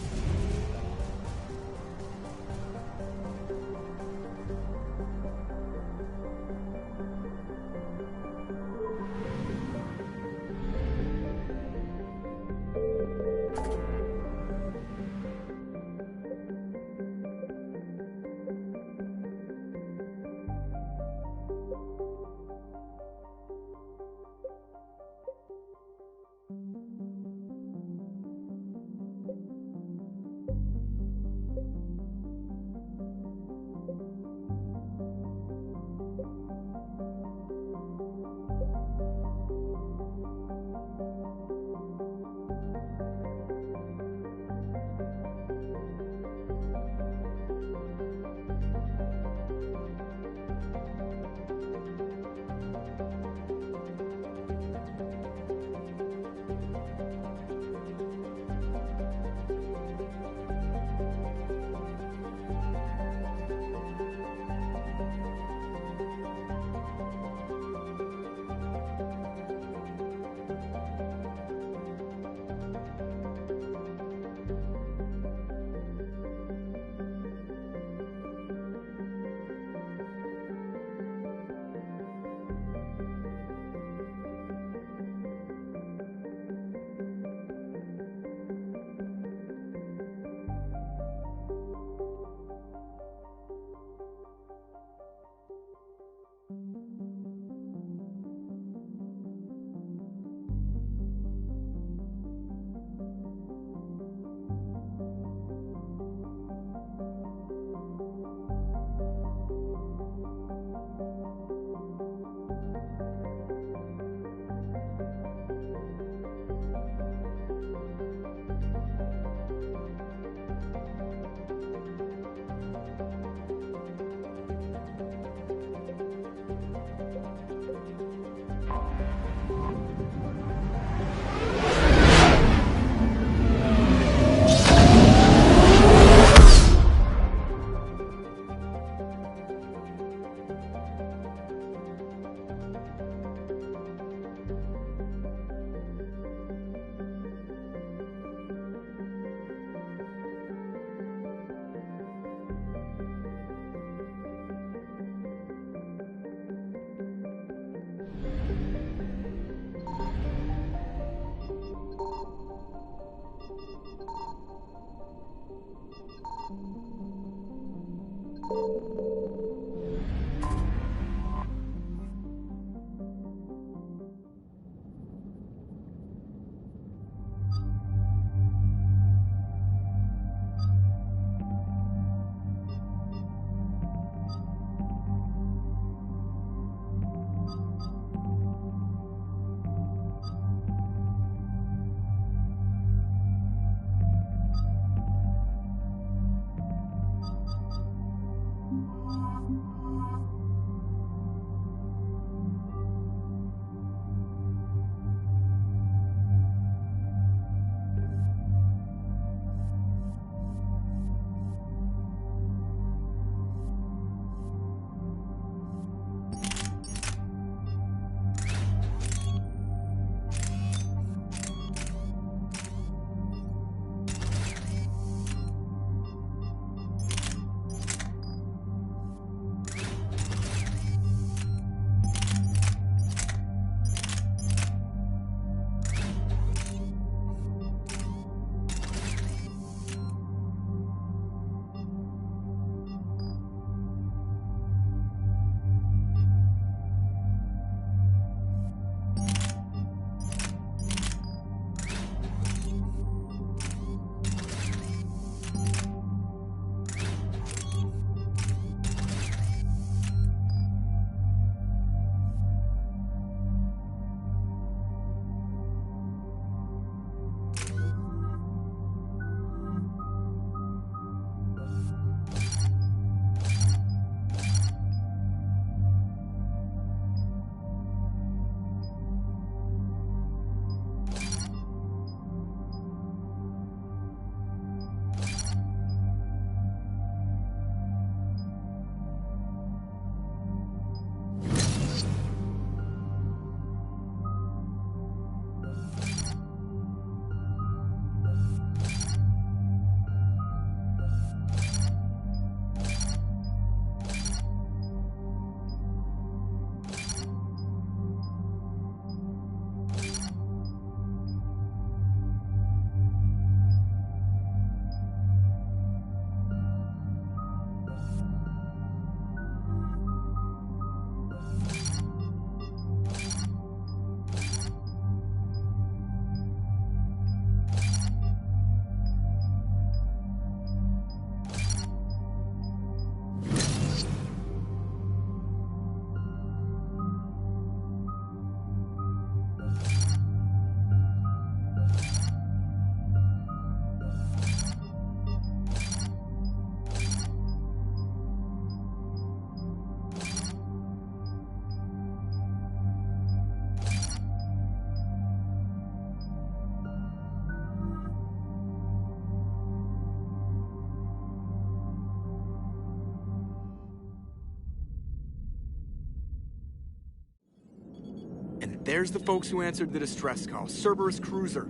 There's the folks who answered the distress call. Cerberus cruiser.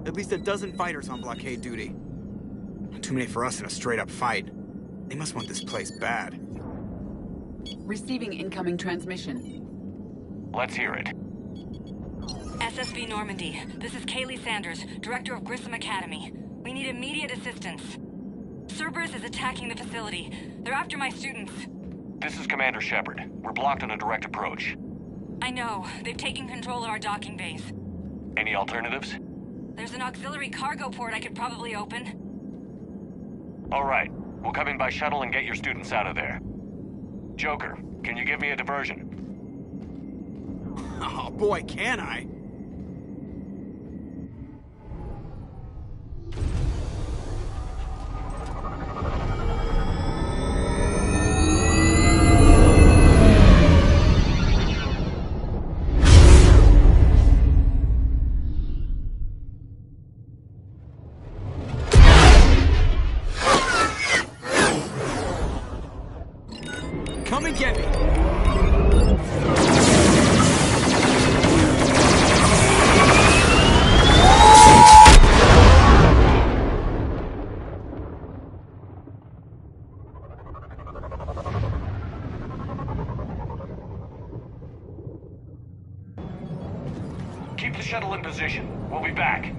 At least a dozen fighters on blockade duty. Not too many for us in a straight-up fight. They must want this place bad. Receiving incoming transmission. Let's hear it. SSV Normandy. This is Kaylee Sanders, Director of Grissom Academy. We need immediate assistance. Cerberus is attacking the facility. They're after my students. This is Commander Shepard. We're blocked on a direct approach. I know. They've taken control of our docking bays. Any alternatives? There's an auxiliary cargo port I could probably open. All right. We'll come in by shuttle and get your students out of there. Joker, can you give me a diversion? Oh boy, can I! Come and get me! Keep the shuttle in position. We'll be back.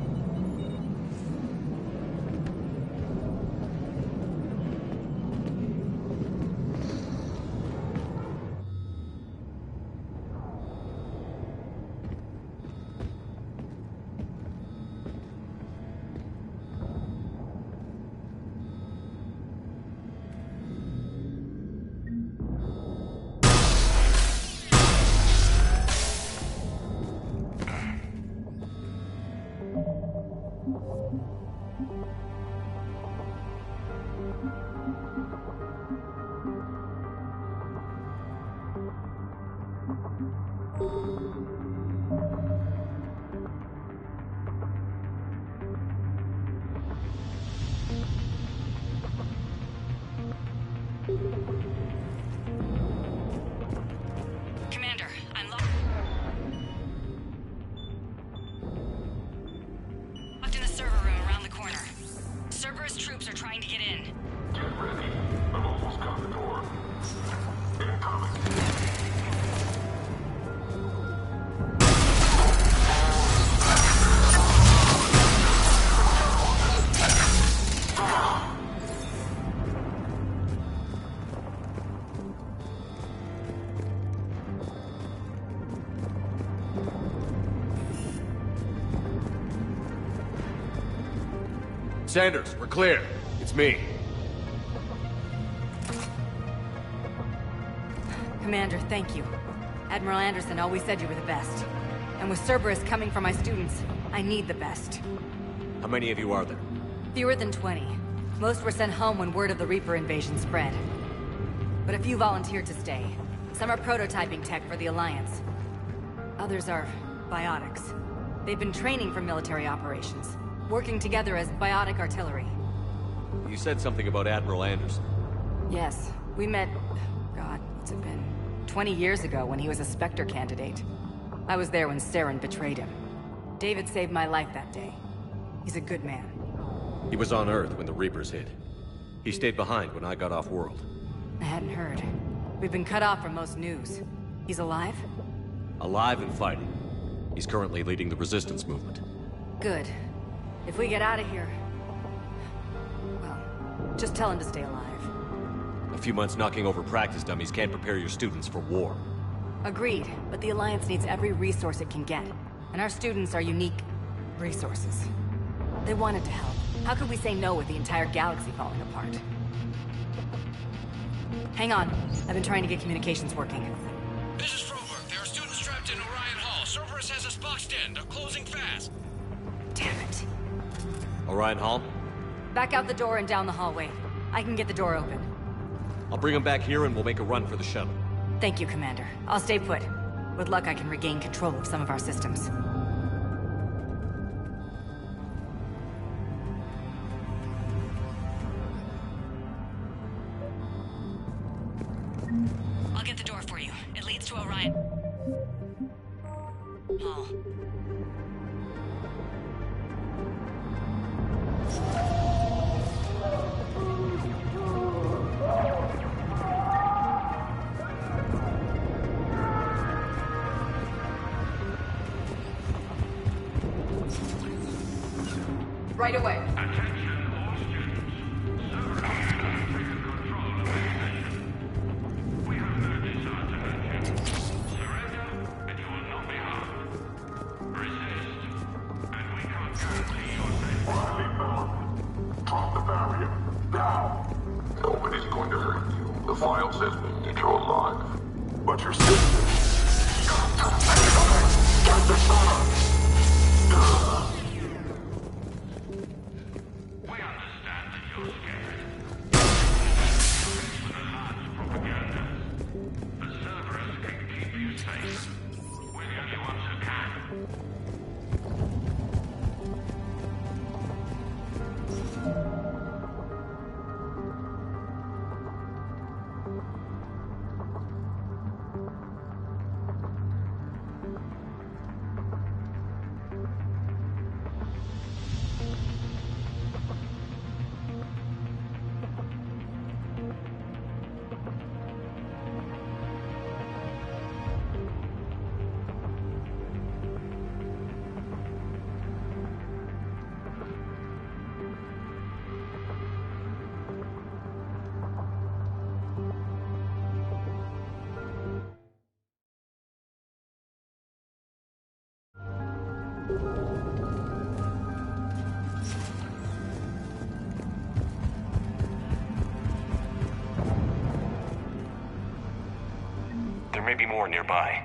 Commander, I'm locked in the server room around the corner. Cerberus troops are trying to get in. Get ready. I've almost got the door. Incoming. Sanders, we're clear. It's me. Commander, thank you. Admiral Anderson always said you were the best. And with Cerberus coming for my students, I need the best. How many of you are there? Fewer than 20. Most were sent home when word of the Reaper invasion spread. But a few volunteered to stay. Some are prototyping tech for the Alliance. Others are biotics. They've been training for military operations, working together as biotic artillery. You said something about Admiral Anderson. Yes, we met... God, what's it been? 20 years ago when he was a Spectre candidate. I was there when Saren betrayed him. David saved my life that day. He's a good man. He was on Earth when the Reapers hit. He stayed behind when I got off-world. I hadn't heard. We've been cut off from most news. He's alive? Alive and fighting. He's currently leading the resistance movement. Good. If we get out of here... well, just tell him to stay alive. A few months knocking over practice dummies can't prepare your students for war. Agreed, but the Alliance needs every resource it can get. And our students are unique resources. They wanted to help. How could we say no with the entire galaxy falling apart? Hang on. I've been trying to get communications working. This is Froberg. There are students trapped in Orion Hall. Cerberus has us boxed in. They're closing fast. Damn it. Orion Hall? Back out the door and down the hallway. I can get the door open. I'll bring them back here and we'll make a run for the shuttle. Thank you, Commander. I'll stay put. With luck, I can regain control of some of our systems. I'll get the door for you. It leads to Orion. signal. Right away. Drop the barrier. Now. Nobody's going to hurt you. The file says that you're alive. But your sister... Get the shot! We understand that you're scared. With enhanced propaganda. The Cerberus can keep you safe. We're the only ones who can. There may be more nearby.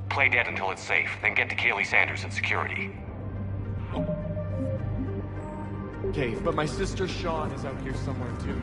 Play dead until it's safe, then get to Kaylee Sanders and security. Okay, but my sister Sean is out here somewhere too.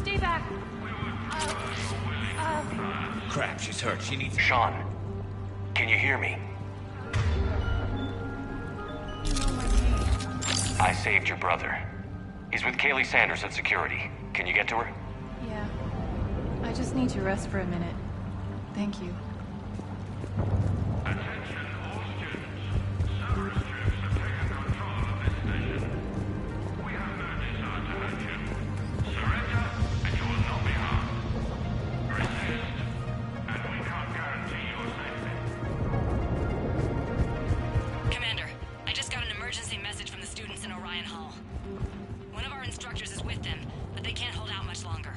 Stay back. Crap, she's hurt. She needs... Sean, can you hear me? I saved your brother. He's with Kaylee Sanders at security. Can you get to her? Yeah. I just need to rest for a minute. Thank you. Commander, I just got an emergency message from the students in Orion Hall. One of our instructors is with them, but they can't hold out much longer.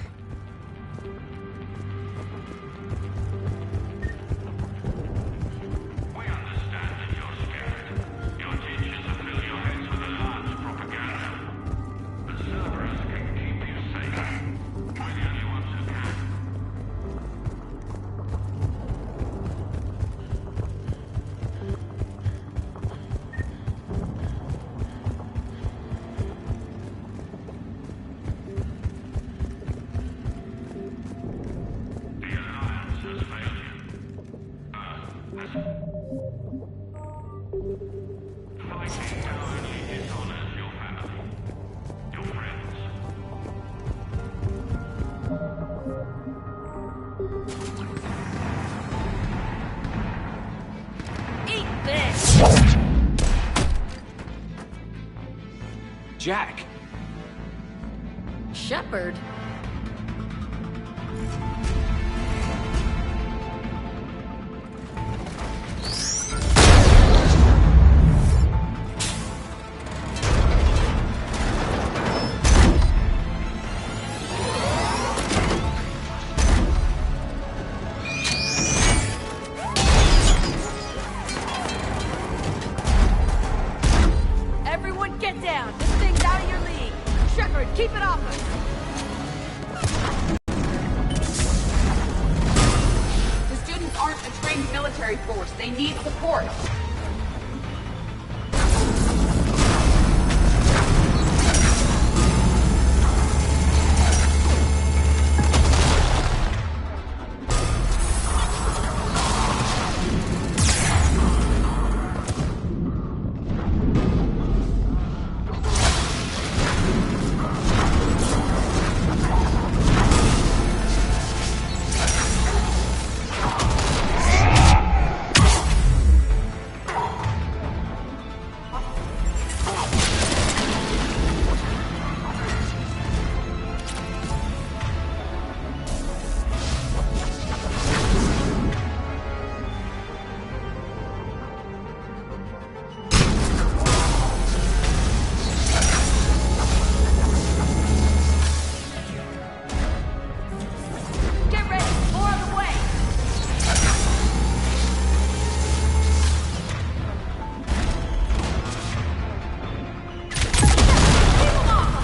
Eat this! Jack! Shepard? Everyone get down! This thing's out of your league! Shepard, keep it off us! The students aren't a trained military force. They need support. Get ready! More on the way! Keep 'em off us!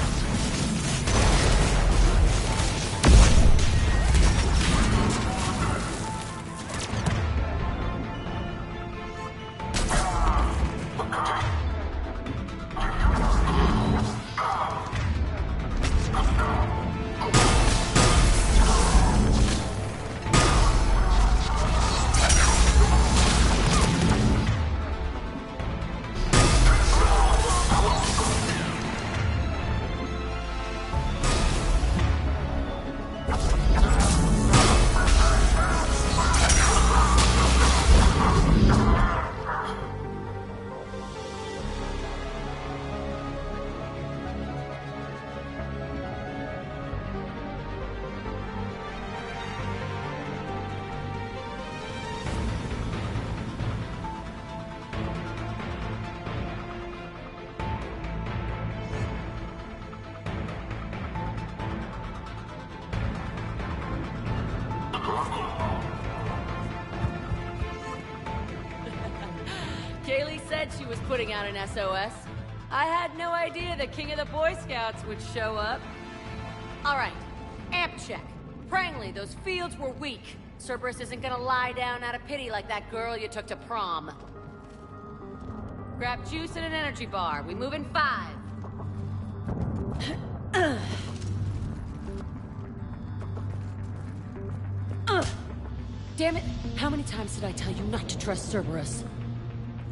Kaylee said she was putting out an SOS. I had no idea the king of the Boy Scouts would show up. All right, amp check. Prangley, those fields were weak. Cerberus isn't gonna lie down out of pity like that girl you took to prom. Grab juice and an energy bar. We move in 5. Damn it! How many times did I tell you not to trust Cerberus?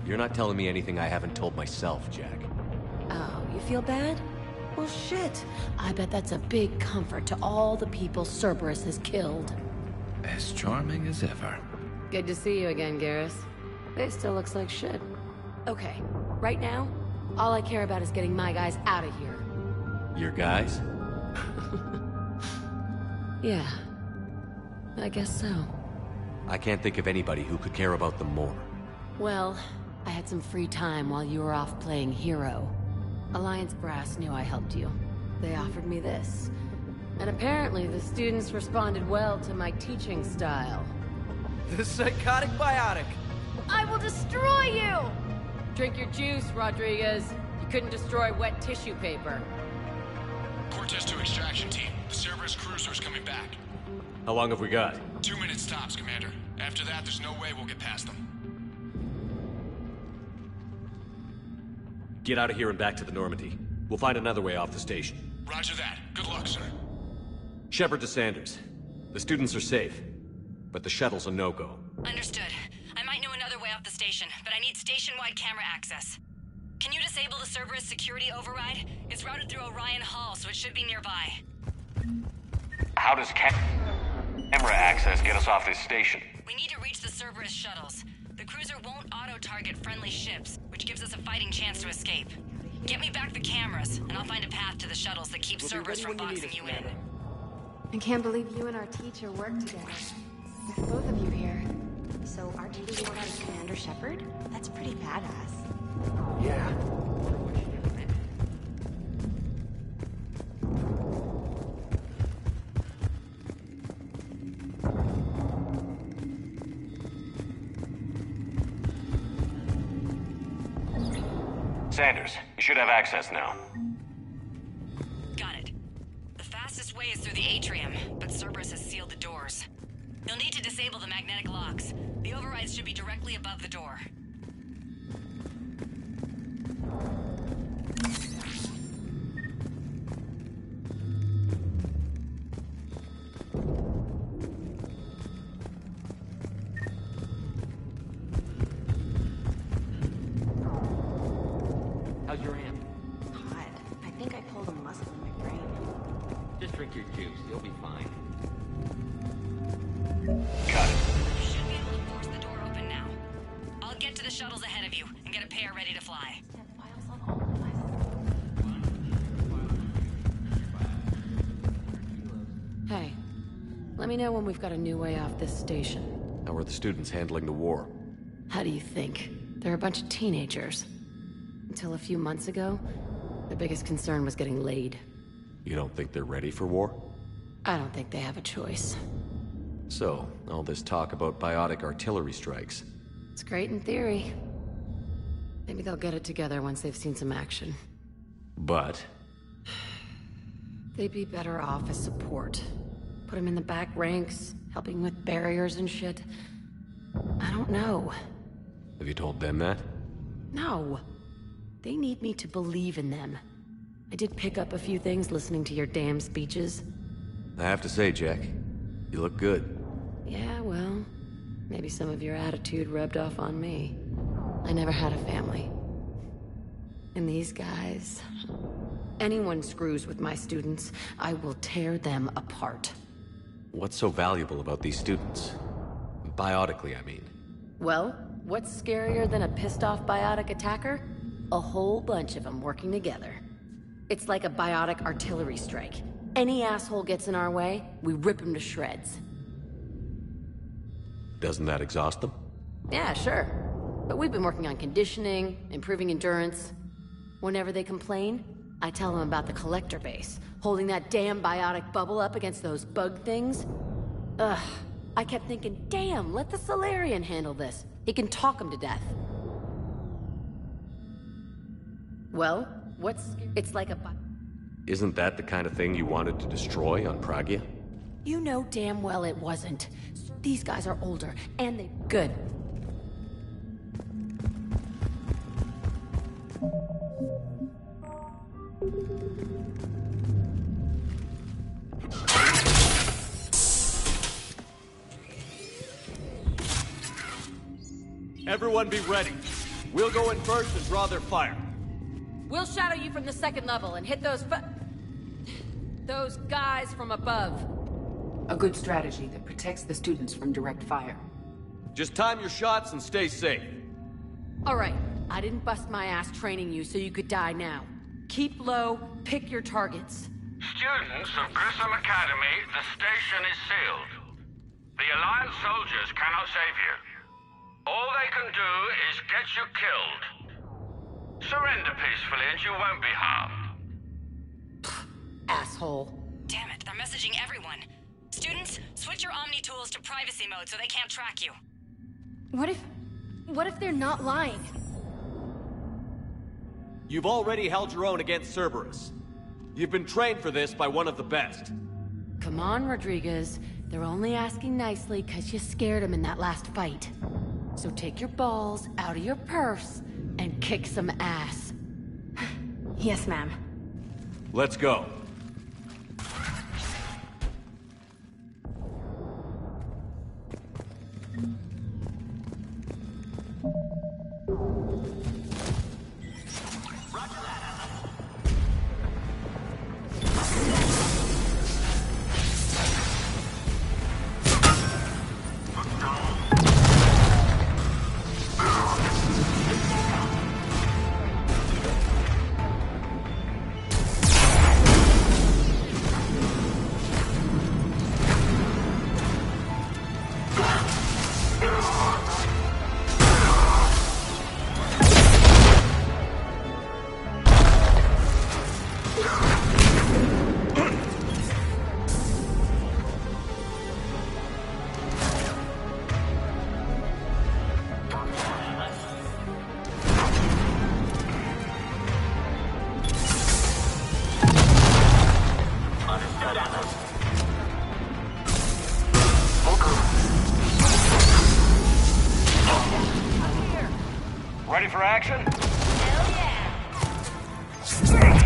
You're not telling me anything I haven't told myself, Jack. Oh, you feel bad? Well, shit. I bet that's a big comfort to all the people Cerberus has killed. As charming as ever. Good to see you again, Garrus. It still looks like shit. Okay, right now, all I care about is getting my guys out of here. Your guys? Yeah. I guess so. I can't think of anybody who could care about them more. Well, I had some free time while you were off playing hero. Alliance Brass knew I helped you. They offered me this. And apparently the students responded well to my teaching style. The psychotic biotic! I will destroy you! Drink your juice, Rodriguez. You couldn't destroy wet tissue paper. Cortez to extraction team. The Cerberus cruiser's coming back. How long have we got? 2 minutes tops, Commander. After that, there's no way we'll get past them. Get out of here and back to the Normandy. We'll find another way off the station. Roger that. Good luck, sir. Shepard to Sanders. The students are safe, but the shuttle's a no-go. Understood. I might know another way off the station, but I need station-wide camera access. Can you disable the Cerberus security override? It's routed through Orion Hall, so it should be nearby. How does camera access get us off this station? We need to reach the Cerberus shuttles. The cruiser won't auto-target friendly ships, which gives us a fighting chance to escape. Get me back the cameras, and I'll find a path to the shuttles that keep Cerberus from boxing you in. I can't believe you and our teacher work together. With both of you here. So our duty is as Commander Shepard? That's pretty badass. Yeah. Sanders, you should have access now. Got it. The fastest way is through the atrium, but Cerberus has sealed the doors. You'll need to disable the magnetic locks. The overrides should be directly above the door. How's your aunt? God, I think I pulled a muscle in my brain. Just drink your juice. You'll be fine. Got it. You should be able to force the door open now. I'll get to the shuttles ahead of you and get a pair ready to fly. Hey, let me know when we've got a new way off this station. How are the students handling the war? How do you think? They're a bunch of teenagers. Until a few months ago, their biggest concern was getting laid. You don't think they're ready for war? I don't think they have a choice. So, all this talk about biotic artillery strikes. It's great in theory. Maybe they'll get it together once they've seen some action. But? They'd be better off as support. Put them in the back ranks, helping with barriers and shit. I don't know. Have you told them that? No. They need me to believe in them. I did pick up a few things listening to your damn speeches. I have to say, Jack, you look good. Yeah, well, maybe some of your attitude rubbed off on me. I never had a family. And these guys... Anyone screws with my students, I will tear them apart. What's so valuable about these students? Biotically, I mean. Well, what's scarier than a pissed-off biotic attacker? A whole bunch of them working together. It's like a biotic artillery strike. Any asshole gets in our way, we rip him to shreds. Doesn't that exhaust them? Yeah, sure. But we've been working on conditioning, improving endurance. Whenever they complain, I tell them about the collector base, holding that damn biotic bubble up against those bug things. Ugh, I kept thinking, damn, let the Salarian handle this. He can talk them to death. Well, it's like a... Isn't that the kind of thing you wanted to destroy on Pragia? You know damn well it wasn't. These guys are older, and they're good. Everyone be ready. We'll go in first and draw their fire. We'll shadow you from the second level and hit those guys from above. A good strategy that protects the students from direct fire. Just time your shots and stay safe. Alright, I didn't bust my ass training you so you could die now. Keep low, pick your targets. Students of Grissom Academy, the station is sealed. The Alliance soldiers cannot save you. All they can do is get you killed. Surrender peacefully and you won't be harmed. Asshole. Damn it, they're messaging everyone. Students, switch your Omni tools to privacy mode so they can't track you. What if they're not lying? You've already held your own against Cerberus. You've been trained for this by one of the best. Come on, Rodriguez. They're only asking nicely because you scared them in that last fight. So take your balls out of your purse and kick some ass. Yes, ma'am. Let's go. Ready for action? Hell yeah!